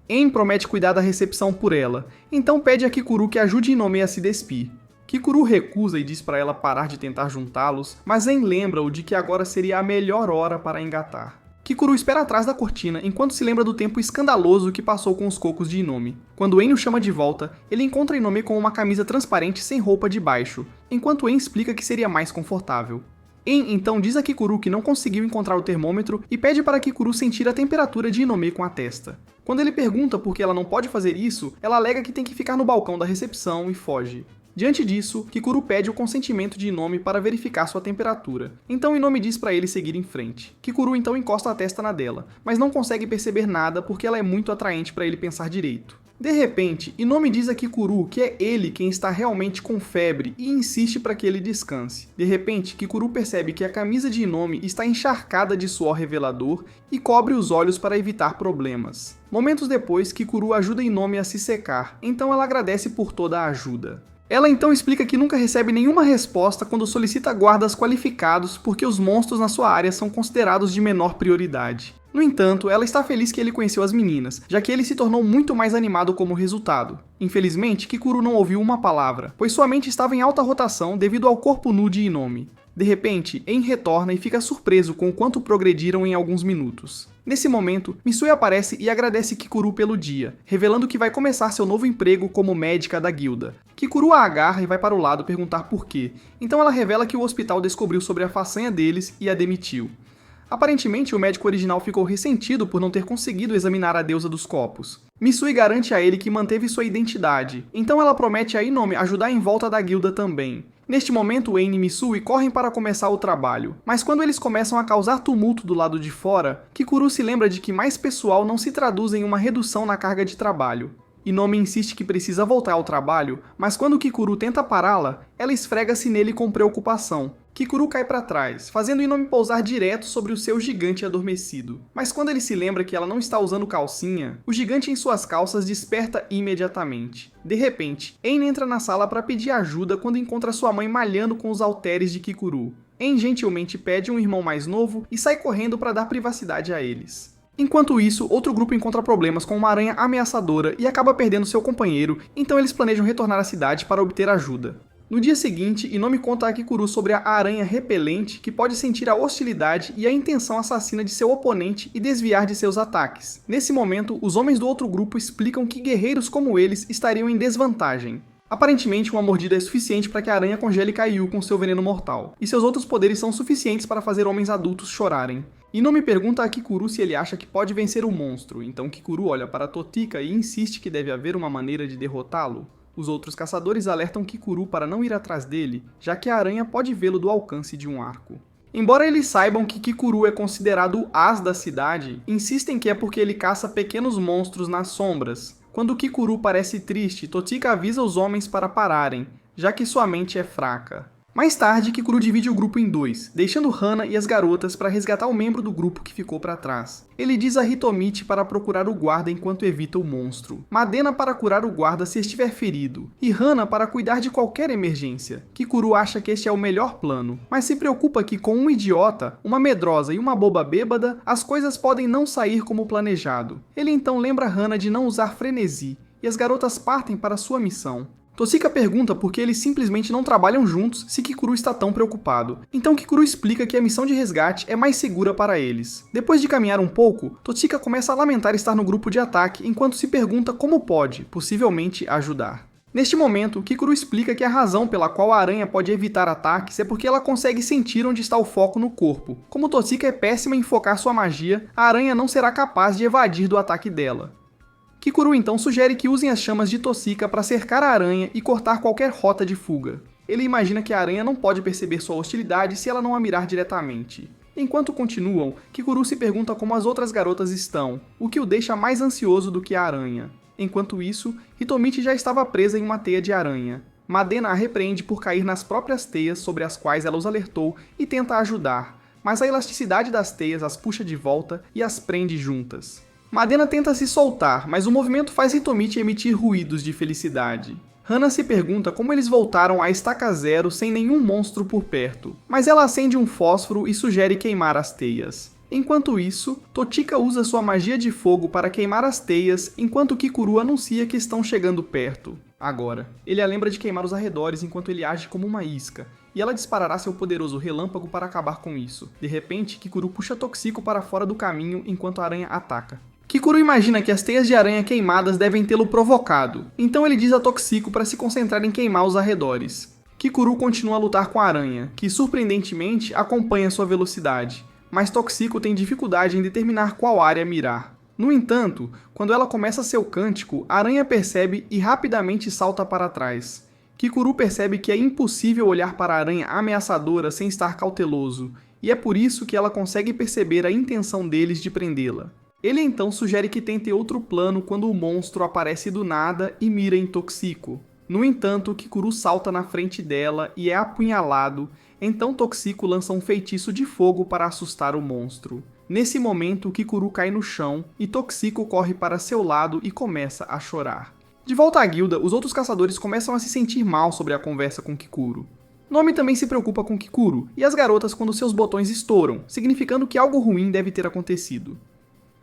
S1: En promete cuidar da recepção por ela, então pede a Kikuru que ajude Inome a se despir. Kikuru recusa e diz para ela parar de tentar juntá-los, mas En lembra-o de que agora seria a melhor hora para engatar. Kikuru espera atrás da cortina enquanto se lembra do tempo escandaloso que passou com os cocos de Inome. Quando En o chama de volta, ele encontra Inome com uma camisa transparente sem roupa de baixo, enquanto En explica que seria mais confortável. En então diz a Kikuru que não conseguiu encontrar o termômetro e pede para Kikuru sentir a temperatura de Inome com a testa. Quando ele pergunta por que ela não pode fazer isso, ela alega que tem que ficar no balcão da recepção e foge. Diante disso, Kikuru pede o consentimento de Inome para verificar sua temperatura. Então Inome diz para ele seguir em frente. Kikuru então encosta a testa na dela, mas não consegue perceber nada porque ela é muito atraente para ele pensar direito. De repente, Inome diz a Kikuru que é ele quem está realmente com febre e insiste para que ele descanse. De repente, Kikuru percebe que a camisa de Inome está encharcada de suor revelador e cobre os olhos para evitar problemas. Momentos depois, Kikuru ajuda Inome a se secar, então ela agradece por toda a ajuda. Ela então explica que nunca recebe nenhuma resposta quando solicita guardas qualificados porque os monstros na sua área são considerados de menor prioridade. No entanto, ela está feliz que ele conheceu as meninas, já que ele se tornou muito mais animado como resultado. Infelizmente, Kikuru não ouviu uma palavra, pois sua mente estava em alta rotação devido ao corpo nu de Inome. De repente, En retorna e fica surpreso com o quanto progrediram em alguns minutos. Nesse momento, Misui aparece e agradece Kikuru pelo dia, revelando que vai começar seu novo emprego como médica da guilda. Kikuru a agarra e vai para o lado perguntar por quê, então ela revela que o hospital descobriu sobre a façanha deles e a demitiu. Aparentemente, o médico original ficou ressentido por não ter conseguido examinar a deusa dos copos. Misui garante a ele que manteve sua identidade, então ela promete a Inome ajudar em volta da guilda também. Neste momento, En e Misui correm para começar o trabalho, mas quando eles começam a causar tumulto do lado de fora, Kikuru se lembra de que mais pessoal não se traduz em uma redução na carga de trabalho. Inome insiste que precisa voltar ao trabalho, mas quando Kikuru tenta pará-la, ela esfrega-se nele com preocupação. Kikuru cai para trás, fazendo Inome pousar direto sobre o seu gigante adormecido. Mas quando ele se lembra que ela não está usando calcinha, o gigante em suas calças desperta imediatamente. De repente, En entra na sala para pedir ajuda quando encontra sua mãe malhando com os halteres de Kikuru. En gentilmente pede um irmão mais novo e sai correndo para dar privacidade a eles. Enquanto isso, outro grupo encontra problemas com uma aranha ameaçadora e acaba perdendo seu companheiro, então eles planejam retornar à cidade para obter ajuda. No dia seguinte, Inomi conta a Kikuru sobre a aranha repelente que pode sentir a hostilidade e a intenção assassina de seu oponente e desviar de seus ataques. Nesse momento, os homens do outro grupo explicam que guerreiros como eles estariam em desvantagem. Aparentemente, uma mordida é suficiente para que a aranha congele Kaiu com seu veneno mortal, e seus outros poderes são suficientes para fazer homens adultos chorarem. Inomi pergunta a Kikuru se ele acha que pode vencer o monstro, então Kikuru olha para Totika e insiste que deve haver uma maneira de derrotá-lo. Os outros caçadores alertam Kikuru para não ir atrás dele, já que a aranha pode vê-lo do alcance de um arco. Embora eles saibam que Kikuru é considerado o as da cidade, insistem que é porque ele caça pequenos monstros nas sombras. Quando Kikuru parece triste, Totika avisa os homens para pararem, já que sua mente é fraca. Mais tarde, Kikuru divide o grupo em dois, deixando Hana e as garotas para resgatar o membro do grupo que ficou para trás. Ele diz a Hitomichi para procurar o guarda enquanto evita o monstro, Madena para curar o guarda se estiver ferido, e Hana para cuidar de qualquer emergência. Kikuru acha que este é o melhor plano, mas se preocupa que com um idiota, uma medrosa e uma boba bêbada, as coisas podem não sair como planejado. Ele então lembra Hana de não usar frenesi, e as garotas partem para sua missão. Toshika pergunta por que eles simplesmente não trabalham juntos se Kikuru está tão preocupado. Então Kikuru explica que a missão de resgate é mais segura para eles. Depois de caminhar um pouco, Toshika começa a lamentar estar no grupo de ataque enquanto se pergunta como pode, possivelmente, ajudar. Neste momento, Kikuru explica que a razão pela qual a aranha pode evitar ataques é porque ela consegue sentir onde está o foco no corpo. Como Toshika é péssima em focar sua magia, a aranha não será capaz de evadir do ataque dela. Kikuru então sugere que usem as chamas de Toshika para cercar a aranha e cortar qualquer rota de fuga. Ele imagina que a aranha não pode perceber sua hostilidade se ela não a mirar diretamente. Enquanto continuam, Kikuru se pergunta como as outras garotas estão, o que o deixa mais ansioso do que a aranha. Enquanto isso, Hitomichi já estava presa em uma teia de aranha. Madena a repreende por cair nas próprias teias sobre as quais ela os alertou e tenta ajudar, mas a elasticidade das teias as puxa de volta e as prende juntas. Madena tenta se soltar, mas o movimento faz Hitomichi emitir ruídos de felicidade. Hana se pergunta como eles voltaram à estaca zero sem nenhum monstro por perto, mas ela acende um fósforo e sugere queimar as teias. Enquanto isso, Toshika usa sua magia de fogo para queimar as teias, enquanto Kikuru anuncia que estão chegando perto. Agora, ele a lembra de queimar os arredores enquanto ele age como uma isca, e ela disparará seu poderoso relâmpago para acabar com isso. De repente, Kikuru puxa Toxico para fora do caminho enquanto a aranha ataca. Kikuru imagina que as teias de aranha queimadas devem tê-lo provocado, então ele diz a Toxico para se concentrar em queimar os arredores. Kikuru continua a lutar com a aranha, que surpreendentemente acompanha sua velocidade, mas Toxico tem dificuldade em determinar qual área mirar. No entanto, quando ela começa seu cântico, a aranha percebe e rapidamente salta para trás. Kikuru percebe que é impossível olhar para a aranha ameaçadora sem estar cauteloso, e é por isso que ela consegue perceber a intenção deles de prendê-la. Ele então sugere que tente outro plano quando o monstro aparece do nada e mira em Toxico. No entanto, Kikuru salta na frente dela e é apunhalado, então Toxico lança um feitiço de fogo para assustar o monstro. Nesse momento, Kikuru cai no chão e Toxico corre para seu lado e começa a chorar. De volta à guilda, os outros caçadores começam a se sentir mal sobre a conversa com Kikuru. Nomi também se preocupa com Kikuru e as garotas quando seus botões estouram, significando que algo ruim deve ter acontecido.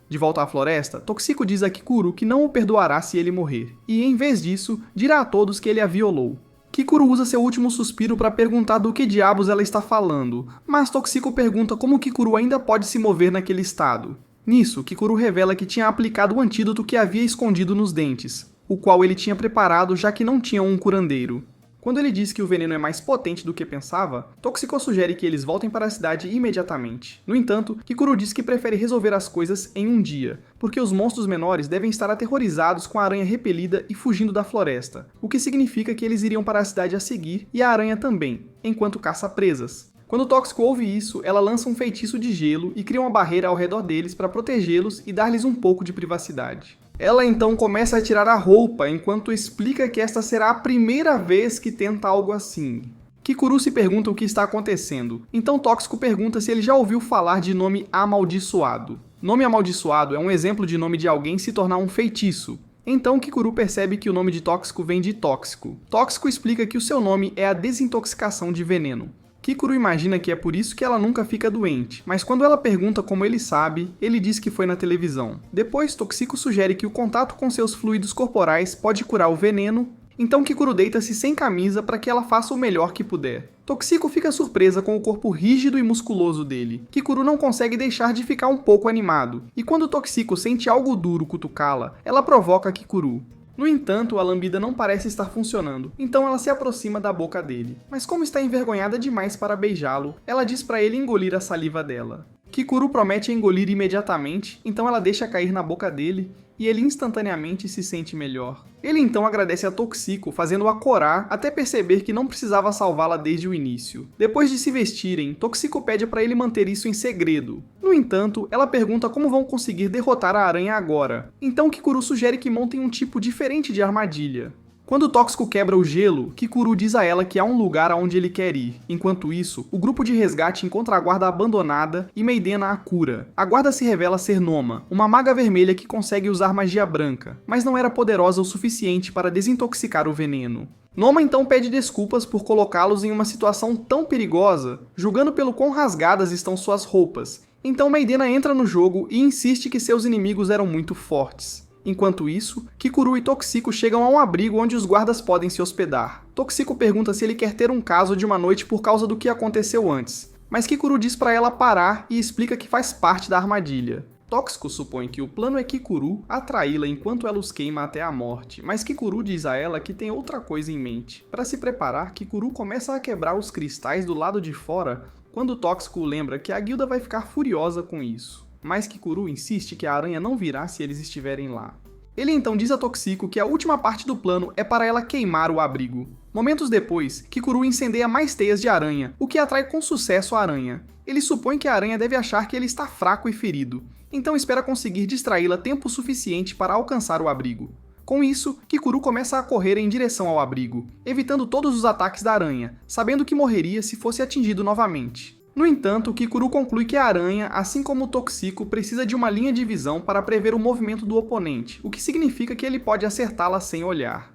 S1: De volta à floresta, Toxico diz a Kikuru que não o perdoará se ele morrer, e em vez disso, dirá a todos que ele a violou. Kikuru usa seu último suspiro para perguntar do que diabos ela está falando, mas Toxico pergunta como Kikuru ainda pode se mover naquele estado. Nisso, Kikuru revela que tinha aplicado o antídoto que havia escondido nos dentes, o qual ele tinha preparado já que não tinha um curandeiro. Quando ele diz que o veneno é mais potente do que pensava, Toxico sugere que eles voltem para a cidade imediatamente. No entanto, Kikuru diz que prefere resolver as coisas em um dia, porque os monstros menores devem estar aterrorizados com a aranha repelida e fugindo da floresta, o que significa que eles iriam para a cidade a seguir e a aranha também, enquanto caça presas. Quando Toxico ouve isso, ela lança um feitiço de gelo e cria uma barreira ao redor deles para protegê-los e dar-lhes um pouco de privacidade. Ela então começa a tirar a roupa, enquanto explica que esta será a primeira vez que tenta algo assim. Kikuru se pergunta o que está acontecendo, então Toxico pergunta se ele já ouviu falar de nome amaldiçoado. Nome amaldiçoado é um exemplo de nome de alguém se tornar um feitiço. Então Kikuru percebe que o nome de Tóxico vem de tóxico. Tóxico explica que o seu nome é a desintoxicação de veneno. Kikuru imagina que é por isso que ela nunca fica doente, mas quando ela pergunta como ele sabe, ele diz que foi na televisão. Depois, Toxico sugere que o contato com seus fluidos corporais pode curar o veneno, Então Kikuru deita-se sem camisa para que ela faça o melhor que puder. Toxico fica surpresa com o corpo rígido e musculoso dele. Kikuru não consegue deixar de ficar um pouco animado, e quando Toxico sente algo duro cutucá-la, ela provoca Kikuru. No entanto, a lambida não parece estar funcionando, então ela se aproxima da boca dele. Mas como está envergonhada demais para beijá-lo, ela diz para ele engolir a saliva dela. Kikuru promete engolir imediatamente, então ela deixa cair na boca dele, e ele instantaneamente se sente melhor. Ele então agradece a Toxico, fazendo-a corar até perceber que não precisava salvá-la desde o início. Depois de se vestirem, Toxico pede para ele manter isso em segredo. No entanto, ela pergunta como vão conseguir derrotar a aranha agora. Então Kikuru sugere que montem um tipo diferente de armadilha. Quando Tóxico quebra o gelo, Kikuru diz a ela que há um lugar aonde ele quer ir. Enquanto isso, o grupo de resgate encontra a guarda abandonada e Meidena a cura. A guarda se revela ser Noma, uma maga vermelha que consegue usar magia branca, mas não era poderosa o suficiente para desintoxicar o veneno. Noma então pede desculpas por colocá-los em uma situação tão perigosa, julgando pelo quão rasgadas estão suas roupas. Então Meidena entra no jogo e insiste que seus inimigos eram muito fortes. Enquanto isso, Kikuru e Toxico chegam a um abrigo onde os guardas podem se hospedar. Toxico pergunta se ele quer ter um caso de uma noite por causa do que aconteceu antes, mas Kikuru diz para ela parar e explica que faz parte da armadilha. Tóxico supõe que o plano é Kikuru atraí-la enquanto ela os queima até a morte, mas Kikuru diz a ela que tem outra coisa em mente. Para se preparar, Kikuru começa a quebrar os cristais do lado de fora quando Tóxico lembra que a guilda vai ficar furiosa com isso. Mas Kikuru insiste que a aranha não virá se eles estiverem lá. Ele então diz a Toxico que a última parte do plano é para ela queimar o abrigo. Momentos depois, Kikuru incendeia mais teias de aranha, o que atrai com sucesso a aranha. Ele supõe que a aranha deve achar que ele está fraco e ferido, então espera conseguir distraí-la tempo suficiente para alcançar o abrigo. Com isso, Kikuru começa a correr em direção ao abrigo, evitando todos os ataques da aranha, sabendo que morreria se fosse atingido novamente. No entanto, Kikuru conclui que a aranha, assim como o Toxico, precisa de uma linha de visão para prever o movimento do oponente, o que significa que ele pode acertá-la sem olhar.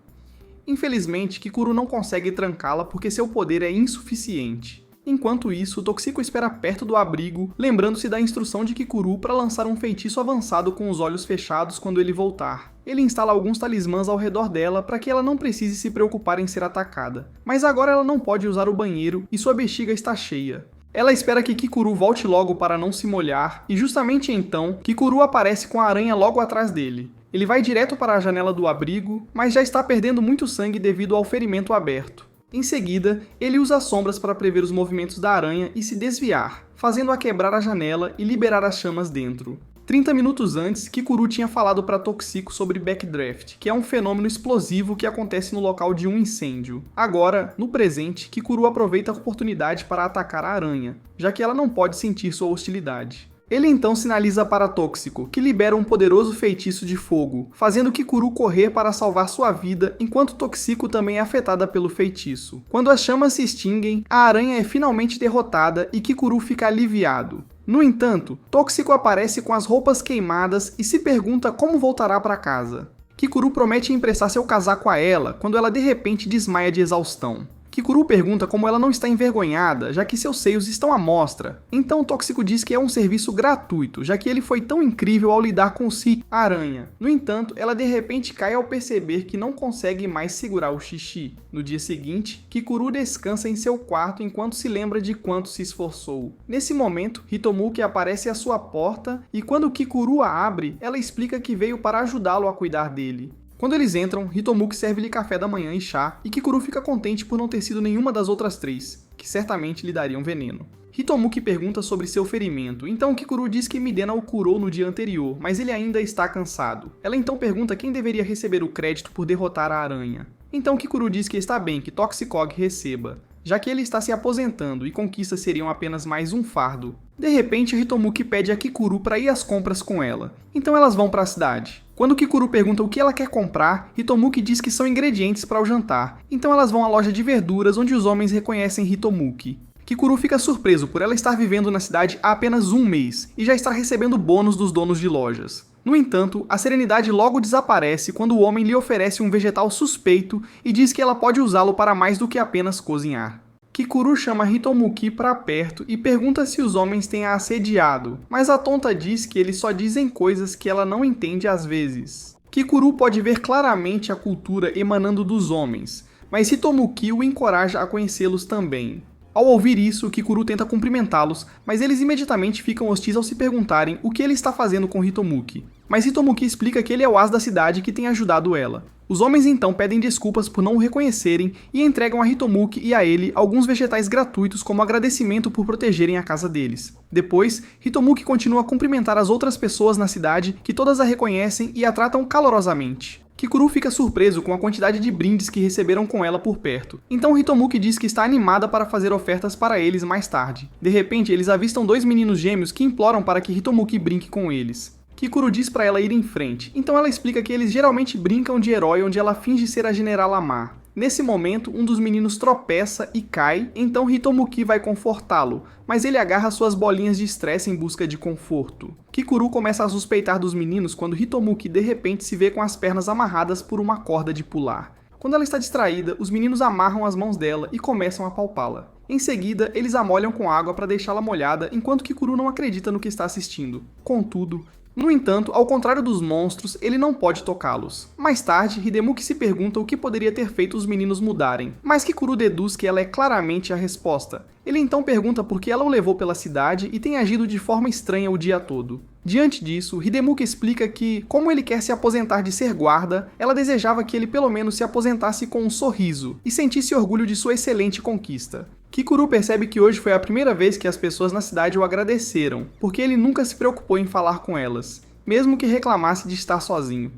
S1: Infelizmente, Kikuru não consegue trancá-la porque seu poder é insuficiente. Enquanto isso, Toxico espera perto do abrigo, lembrando-se da instrução de Kikuru para lançar um feitiço avançado com os olhos fechados quando ele voltar. Ele instala alguns talismãs ao redor dela para que ela não precise se preocupar em ser atacada. Mas agora ela não pode usar o banheiro e sua bexiga está cheia. Ela espera que Kikuru volte logo para não se molhar, e justamente então, Kikuru aparece com a aranha logo atrás dele. Ele vai direto para a janela do abrigo, mas já está perdendo muito sangue devido ao ferimento aberto. Em seguida, ele usa as sombras para prever os movimentos da aranha e se desviar, fazendo-a quebrar a janela e liberar as chamas dentro. 30 minutos antes, Kikuru tinha falado para Toxico sobre Backdraft, que é um fenômeno explosivo que acontece no local de um incêndio. Agora, no presente, Kikuru aproveita a oportunidade para atacar a aranha, já que ela não pode sentir sua hostilidade. Ele então sinaliza para Toxico, que libera um poderoso feitiço de fogo, fazendo Kikuru correr para salvar sua vida, enquanto Toxico também é afetada pelo feitiço. Quando as chamas se extinguem, a aranha é finalmente derrotada e Kikuru fica aliviado. No entanto, Toxico aparece com as roupas queimadas e se pergunta como voltará para casa. Kikuru promete emprestar seu casaco a ela, quando ela de repente desmaia de exaustão. Kikuru pergunta como ela não está envergonhada, já que seus seios estão à mostra. Então Tóxico diz que é um serviço gratuito, já que ele foi tão incrível ao lidar com a aranha. No entanto, ela de repente cai ao perceber que não consegue mais segurar o xixi. No dia seguinte, Kikuru descansa em seu quarto enquanto se lembra de quanto se esforçou. Nesse momento, Hitomuki aparece à sua porta e quando Kikuru a abre, ela explica que veio para ajudá-lo a cuidar dele. Quando eles entram, Hitomuki serve-lhe café da manhã e chá, e Kikuru fica contente por não ter sido nenhuma das outras três, que certamente lhe dariam veneno. Hitomuki pergunta sobre seu ferimento, então Kikuru diz que Midena o curou no dia anterior, mas ele ainda está cansado. Ela então pergunta quem deveria receber o crédito por derrotar a aranha. Então Kikuru diz que está bem que Toxicog receba, já que ele está se aposentando e conquistas seriam apenas mais um fardo. De repente, Hitomuki pede a Kikuru para ir às compras com ela, então elas vão para a cidade. Quando Kikuru pergunta o que ela quer comprar, Hitomuki diz que são ingredientes para o jantar, então elas vão à loja de verduras onde os homens reconhecem Hitomuki. Kikuru fica surpreso por ela estar vivendo na cidade há apenas um mês e já estar recebendo bônus dos donos de lojas. No entanto, a serenidade logo desaparece quando o homem lhe oferece um vegetal suspeito e diz que ela pode usá-lo para mais do que apenas cozinhar. Kikuru chama Hitomuki para perto e pergunta se os homens têm a assediado, mas a tonta diz que eles só dizem coisas que ela não entende às vezes. Kikuru pode ver claramente a cultura emanando dos homens, mas Hitomuki o encoraja a conhecê-los também. Ao ouvir isso, Kikuru tenta cumprimentá-los, mas eles imediatamente ficam hostis ao se perguntarem o que ele está fazendo com Hitomuki. Mas Hitomuki explica que ele é o as da cidade que tem ajudado ela. Os homens então pedem desculpas por não o reconhecerem e entregam a Hitomuki e a ele alguns vegetais gratuitos como agradecimento por protegerem a casa deles. Depois, Hitomuki continua a cumprimentar as outras pessoas na cidade, que todas a reconhecem e a tratam calorosamente. Kikuru fica surpreso com a quantidade de brindes que receberam com ela por perto. Então Hitomuki diz que está animada para fazer ofertas para eles mais tarde. De repente, eles avistam dois meninos gêmeos que imploram para que Hitomuki brinque com eles. Kikuru diz para ela ir em frente, então ela explica que eles geralmente brincam de herói onde ela finge ser a General Amar. Nesse momento, um dos meninos tropeça e cai, então Hitomuki vai confortá-lo, mas ele agarra suas bolinhas de estresse em busca de conforto. Kikuru começa a suspeitar dos meninos quando Hitomuki de repente se vê com as pernas amarradas por uma corda de pular. Quando ela está distraída, os meninos amarram as mãos dela e começam a apalpá-la. Em seguida, eles a molham com água para deixá-la molhada, enquanto Kikuru não acredita no que está assistindo. Contudo, no entanto, ao contrário dos monstros, ele não pode tocá-los. Mais tarde, Hidemuki se pergunta o que poderia ter feito os meninos mudarem, mas Kikuru deduz que ela é claramente a resposta. Ele então pergunta por que ela o levou pela cidade e tem agido de forma estranha o dia todo. Diante disso, Hidemuki explica que, como ele quer se aposentar de ser guarda, ela desejava que ele pelo menos se aposentasse com um sorriso e sentisse orgulho de sua excelente conquista. Kikuru percebe que hoje foi a primeira vez que as pessoas na cidade o agradeceram, porque ele nunca se preocupou em falar com elas, mesmo que reclamasse de estar sozinho.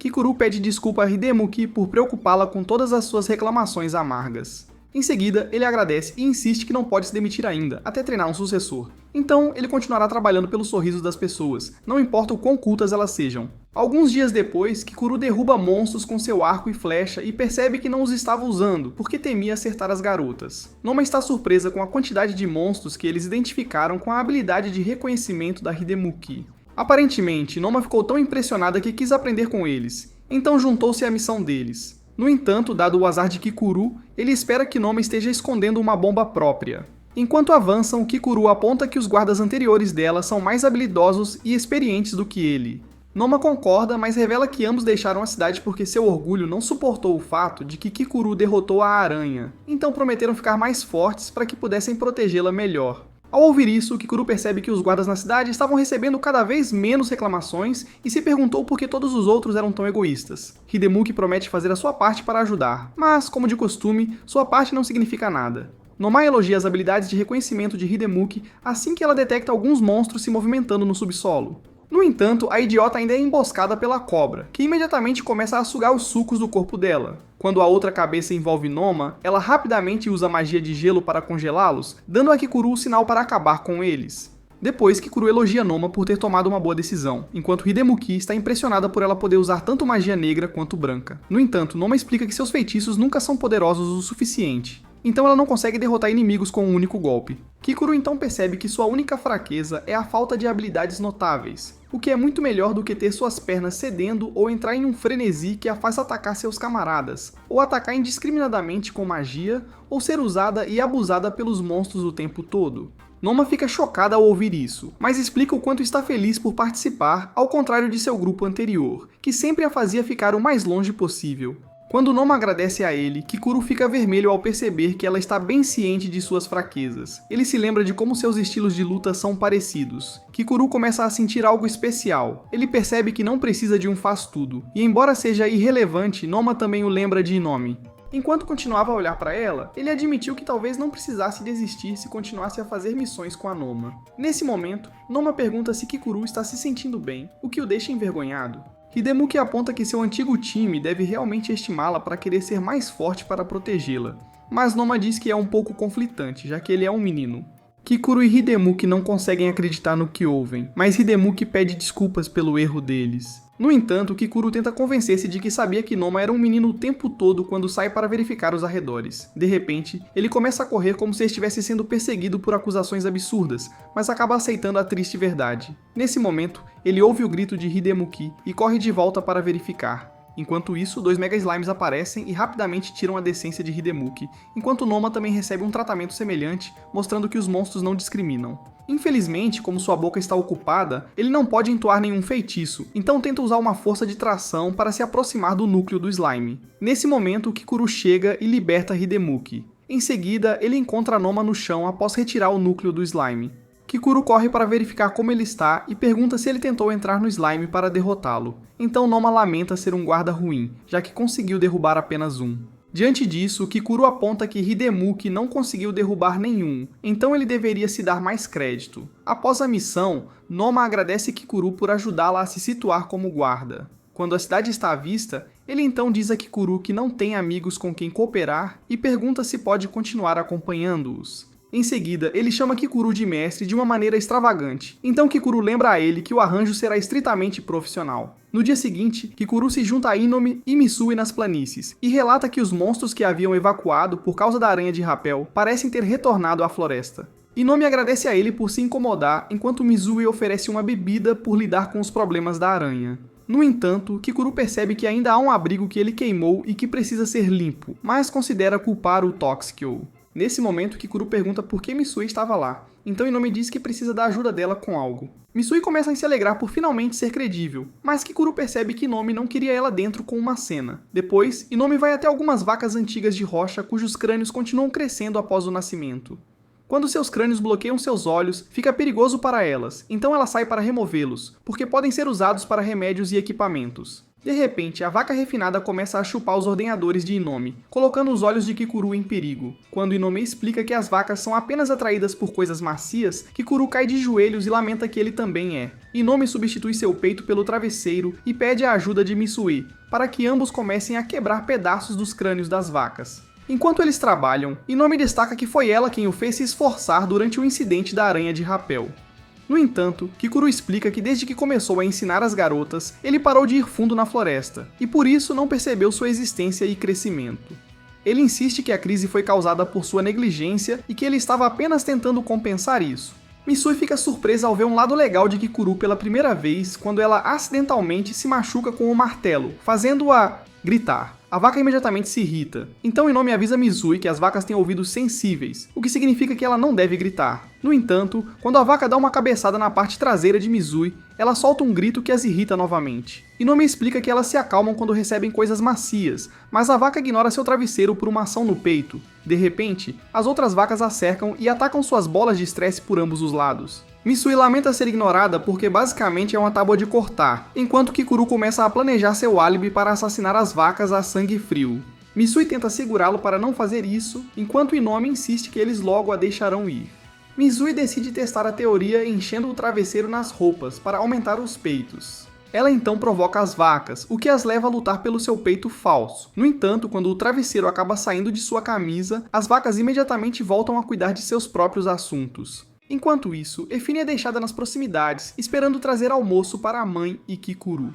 S1: Kikuru pede desculpa a Hidemuki por preocupá-la com todas as suas reclamações amargas. Em seguida, ele agradece e insiste que não pode se demitir ainda, até treinar um sucessor. Então, ele continuará trabalhando pelos sorrisos das pessoas, não importa o quão cultas elas sejam. Alguns dias depois, Kikuru derruba monstros com seu arco e flecha e percebe que não os estava usando, porque temia acertar as garotas. Noma está surpresa com a quantidade de monstros que eles identificaram com a habilidade de reconhecimento da Hidemuki. Aparentemente, Noma ficou tão impressionada que quis aprender com eles, então juntou-se à missão deles. No entanto, dado o azar de Kikuru, ele espera que Noma esteja escondendo uma bomba própria. Enquanto avançam, Kikuru aponta que os guardas anteriores dela são mais habilidosos e experientes do que ele. Noma concorda, mas revela que ambos deixaram a cidade porque seu orgulho não suportou o fato de que Kikuru derrotou a aranha, então prometeram ficar mais fortes para que pudessem protegê-la melhor. Ao ouvir isso, Kikuru percebe que os guardas na cidade estavam recebendo cada vez menos reclamações e se perguntou por que todos os outros eram tão egoístas. Hidemuki promete fazer a sua parte para ajudar, mas, como de costume, sua parte não significa nada. Noma elogia as habilidades de reconhecimento de Hidemuki assim que ela detecta alguns monstros se movimentando no subsolo. No entanto, a idiota ainda é emboscada pela cobra, que imediatamente começa a sugar os sucos do corpo dela. Quando a outra cabeça envolve Noma, ela rapidamente usa a magia de gelo para congelá-los, dando a Kikuru o sinal para acabar com eles. Depois, Kikuru elogia Noma por ter tomado uma boa decisão, enquanto Hidemuki está impressionada por ela poder usar tanto magia negra quanto branca. No entanto, Noma explica que seus feitiços nunca são poderosos o suficiente, então ela não consegue derrotar inimigos com um único golpe. Kikuru então percebe que sua única fraqueza é a falta de habilidades notáveis, o que é muito melhor do que ter suas pernas cedendo ou entrar em um frenesi que a faz atacar seus camaradas, ou atacar indiscriminadamente com magia, ou ser usada e abusada pelos monstros o tempo todo. Noma fica chocada ao ouvir isso, mas explica o quanto está feliz por participar, ao contrário de seu grupo anterior, que sempre a fazia ficar o mais longe possível. Quando Noma agradece a ele, Kikuru fica vermelho ao perceber que ela está bem ciente de suas fraquezas. Ele se lembra de como seus estilos de luta são parecidos. Kikuru começa a sentir algo especial. Ele percebe que não precisa de um faz-tudo, e embora seja irrelevante, Noma também o lembra de Inomi. Enquanto continuava a olhar para ela, ele admitiu que talvez não precisasse desistir se continuasse a fazer missões com a Noma. Nesse momento, Noma pergunta se Kikuru está se sentindo bem, o que o deixa envergonhado. Hidemuki aponta que seu antigo time deve realmente estimá-la para querer ser mais forte para protegê-la, mas Noma diz que é um pouco conflitante, já que ele é um menino. Kikuru e Hidemuki não conseguem acreditar no que ouvem, mas Hidemuki pede desculpas pelo erro deles. No entanto, Kikuru tenta convencer-se de que sabia que Noma era um menino o tempo todo quando sai para verificar os arredores. De repente, ele começa a correr como se estivesse sendo perseguido por acusações absurdas, mas acaba aceitando a triste verdade. Nesse momento, ele ouve o grito de Hidemuki e corre de volta para verificar. Enquanto isso, 2 Mega Slimes aparecem e rapidamente tiram a decência de Hidemuki, enquanto Noma também recebe um tratamento semelhante, mostrando que os monstros não discriminam. Infelizmente, como sua boca está ocupada, ele não pode entoar nenhum feitiço, então tenta usar uma força de tração para se aproximar do núcleo do slime. Nesse momento, Kikuru chega e liberta Hidemuki. Em seguida, ele encontra Noma no chão após retirar o núcleo do slime. Kikuru corre para verificar como ele está e pergunta se ele tentou entrar no slime para derrotá-lo. Então Noma lamenta ser um guarda ruim, já que conseguiu derrubar apenas um. Diante disso, Kikuru aponta que Hidemuki não conseguiu derrubar nenhum, então ele deveria se dar mais crédito. Após a missão, Noma agradece Kikuru por ajudá-la a se situar como guarda. Quando a cidade está à vista, ele então diz a Kikuru que não tem amigos com quem cooperar e pergunta se pode continuar acompanhando-os. Em seguida, ele chama Kikuru de mestre de uma maneira extravagante, então Kikuru lembra a ele que o arranjo será estritamente profissional. No dia seguinte, Kikuru se junta a Inomi e Misui nas planícies, e relata que os monstros que haviam evacuado por causa da aranha de rapel parecem ter retornado à floresta. Inomi agradece a ele por se incomodar, enquanto Misui oferece uma bebida por lidar com os problemas da aranha. No entanto, Kikuru percebe que ainda há um abrigo que ele queimou e que precisa ser limpo, mas considera culpar o Toxikyo. Nesse momento, Kikuru pergunta por que Misui estava lá, então Inomi diz que precisa da ajuda dela com algo. Misui começa a se alegrar por finalmente ser credível, mas Kikuru percebe que Inomi não queria ela dentro com uma cena. Depois, Inomi vai até algumas vacas antigas de rocha cujos crânios continuam crescendo após o nascimento. Quando seus crânios bloqueiam seus olhos, fica perigoso para elas, então ela sai para removê-los, porque podem ser usados para remédios e equipamentos. De repente, a vaca refinada começa a chupar os ordenhadores de Inomi, colocando os olhos de Kikuru em perigo. Quando Inomi explica que as vacas são apenas atraídas por coisas macias, Kikuru cai de joelhos e lamenta que ele também é. Inomi substitui seu peito pelo travesseiro e pede a ajuda de Misui, para que ambos comecem a quebrar pedaços dos crânios das vacas. Enquanto eles trabalham, Inomi destaca que foi ela quem o fez se esforçar durante o incidente da aranha de rapel. No entanto, Kikuru explica que desde que começou a ensinar as garotas, ele parou de ir fundo na floresta, e por isso não percebeu sua existência e crescimento. Ele insiste que a crise foi causada por sua negligência e que ele estava apenas tentando compensar isso. Misui fica surpresa ao ver um lado legal de Kikuru pela primeira vez quando ela acidentalmente se machuca com o martelo, fazendo-a gritar. A vaca imediatamente se irrita, então Inomi avisa Misui que as vacas têm ouvidos sensíveis, o que significa que ela não deve gritar. No entanto, quando a vaca dá uma cabeçada na parte traseira de Misui, ela solta um grito que as irrita novamente. Inomi explica que elas se acalmam quando recebem coisas macias, mas a vaca ignora seu travesseiro por uma ação no peito. De repente, as outras vacas a cercam e atacam suas bolas de estresse por ambos os lados. Misui lamenta ser ignorada porque basicamente é uma tábua de cortar, enquanto Kikuru começa a planejar seu álibi para assassinar as vacas a sangue frio. Misui tenta segurá-lo para não fazer isso, enquanto Inomi insiste que eles logo a deixarão ir. Misui decide testar a teoria enchendo o travesseiro nas roupas para aumentar os peitos. Ela então provoca as vacas, o que as leva a lutar pelo seu peito falso. No entanto, quando o travesseiro acaba saindo de sua camisa, as vacas imediatamente voltam a cuidar de seus próprios assuntos. Enquanto isso, Efine é deixada nas proximidades, esperando trazer almoço para a mãe e Kikuru.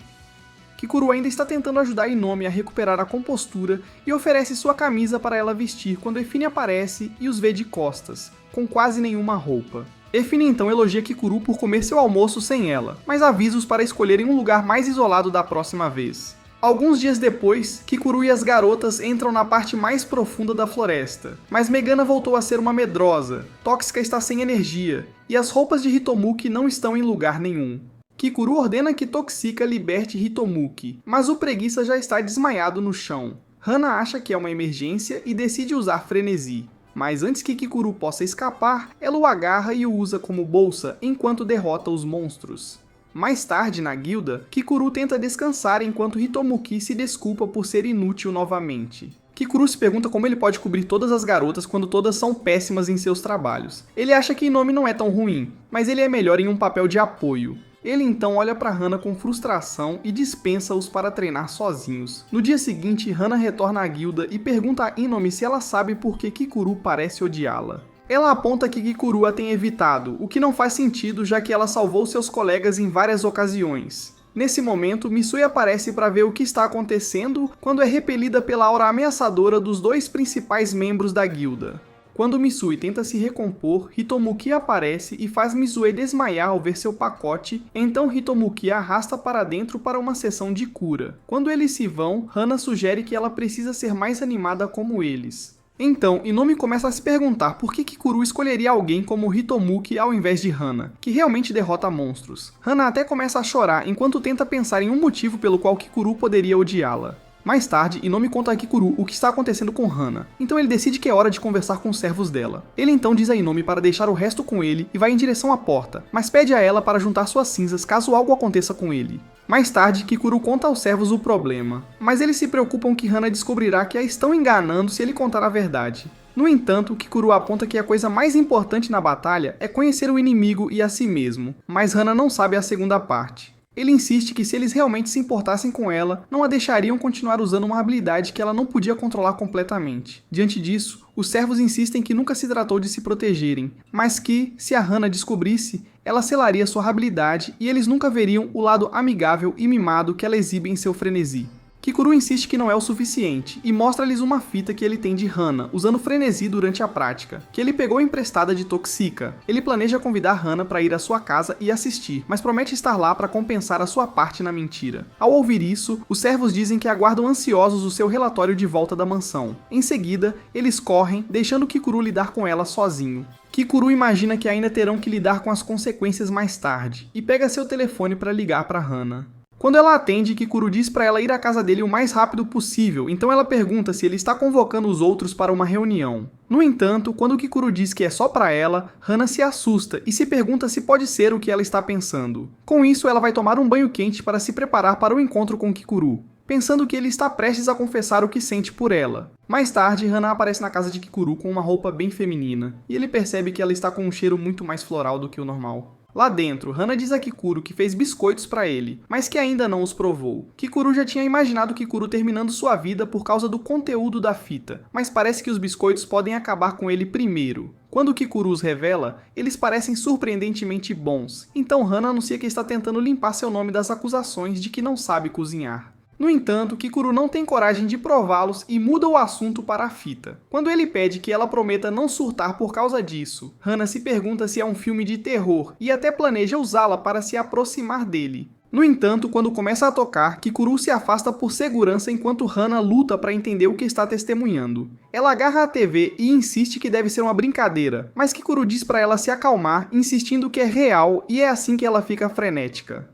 S1: Kikuru ainda está tentando ajudar Inomi a recuperar a compostura e oferece sua camisa para ela vestir quando Efine aparece e os vê de costas, com quase nenhuma roupa. Efine então elogia Kikuru por comer seu almoço sem ela, mas avisa-os para escolherem um lugar mais isolado da próxima vez. Alguns dias depois, Kikuru e as garotas entram na parte mais profunda da floresta, mas Megana voltou a ser uma medrosa, Tóxica está sem energia, e as roupas de Hitomuki não estão em lugar nenhum. Kikuru ordena que Toxica liberte Hitomuki, mas o preguiça já está desmaiado no chão. Hana acha que é uma emergência e decide usar frenesi, mas antes que Kikuru possa escapar, ela o agarra e o usa como bolsa enquanto derrota os monstros. Mais tarde, na guilda, Kikuru tenta descansar enquanto Hitomuki se desculpa por ser inútil novamente. Kikuru se pergunta como ele pode cobrir todas as garotas quando todas são péssimas em seus trabalhos. Ele acha que Inomi não é tão ruim, mas ele é melhor em um papel de apoio. Ele então olha para Hana com frustração e dispensa-os para treinar sozinhos. No dia seguinte, Hana retorna à guilda e pergunta a Inomi se ela sabe por que Kikuru parece odiá-la. Ela aponta que Kikuru a tem evitado, o que não faz sentido já que ela salvou seus colegas em várias ocasiões. Nesse momento, Misui aparece para ver o que está acontecendo quando é repelida pela aura ameaçadora dos dois principais membros da guilda. Quando Misui tenta se recompor, Hitomuki aparece e faz Misue desmaiar ao ver seu pacote, então Hitomuki a arrasta para dentro para uma sessão de cura. Quando eles se vão, Hana sugere que ela precisa ser mais animada como eles. Então, Inomi começa a se perguntar por que Kikuru escolheria alguém como Hitomuki ao invés de Hana, que realmente derrota monstros. Hana até começa a chorar enquanto tenta pensar em um motivo pelo qual Kikuru poderia odiá-la. Mais tarde, Inomi conta a Kikuru o que está acontecendo com Hana, então ele decide que é hora de conversar com os servos dela. Ele então diz a Inomi para deixar o resto com ele e vai em direção à porta, mas pede a ela para juntar suas cinzas caso algo aconteça com ele. Mais tarde, Kikuru conta aos servos o problema, mas eles se preocupam que Hana descobrirá que a estão enganando se ele contar a verdade. No entanto, Kikuru aponta que a coisa mais importante na batalha é conhecer o inimigo e a si mesmo, mas Hana não sabe a segunda parte. Ele insiste que se eles realmente se importassem com ela, não a deixariam continuar usando uma habilidade que ela não podia controlar completamente. Diante disso, os servos insistem que nunca se tratou de se protegerem, mas que, se a Hana descobrisse, ela selaria sua habilidade e eles nunca veriam o lado amigável e mimado que ela exibe em seu frenesi. Kikuru insiste que não é o suficiente e mostra-lhes uma fita que ele tem de Hana, usando frenesi durante a prática, que ele pegou emprestada de Toxica. Ele planeja convidar Hana para ir à sua casa e assistir, mas promete estar lá para compensar a sua parte na mentira. Ao ouvir isso, os servos dizem que aguardam ansiosos o seu relatório de volta da mansão. Em seguida, eles correm, deixando Kikuru lidar com ela sozinho. Kikuru imagina que ainda terão que lidar com as consequências mais tarde, e pega seu telefone para ligar para Hana. Quando ela atende, Kikuru diz para ela ir à casa dele o mais rápido possível, então ela pergunta se ele está convocando os outros para uma reunião. No entanto, quando Kikuru diz que é só para ela, Hana se assusta e se pergunta se pode ser o que ela está pensando. Com isso, ela vai tomar um banho quente para se preparar para o encontro com Kikuru, pensando que ele está prestes a confessar o que sente por ela. Mais tarde, Hana aparece na casa de Kikuru com uma roupa bem feminina, e ele percebe que ela está com um cheiro muito mais floral do que o normal. Lá dentro, Hana diz a Kikuru que fez biscoitos para ele, mas que ainda não os provou. Kikuru já tinha imaginado Kikuru terminando sua vida por causa do conteúdo da fita, mas parece que os biscoitos podem acabar com ele primeiro. Quando Kikuru os revela, eles parecem surpreendentemente bons, então Hana anuncia que está tentando limpar seu nome das acusações de que não sabe cozinhar. No entanto, Kikuru não tem coragem de prová-los e muda o assunto para a fita. Quando ele pede que ela prometa não surtar por causa disso, Hana se pergunta se é um filme de terror e até planeja usá-la para se aproximar dele. No entanto, quando começa a tocar, Kikuru se afasta por segurança enquanto Hana luta para entender o que está testemunhando. Ela agarra a TV e insiste que deve ser uma brincadeira, mas Kikuru diz para ela se acalmar, insistindo que é real e é assim que ela fica frenética.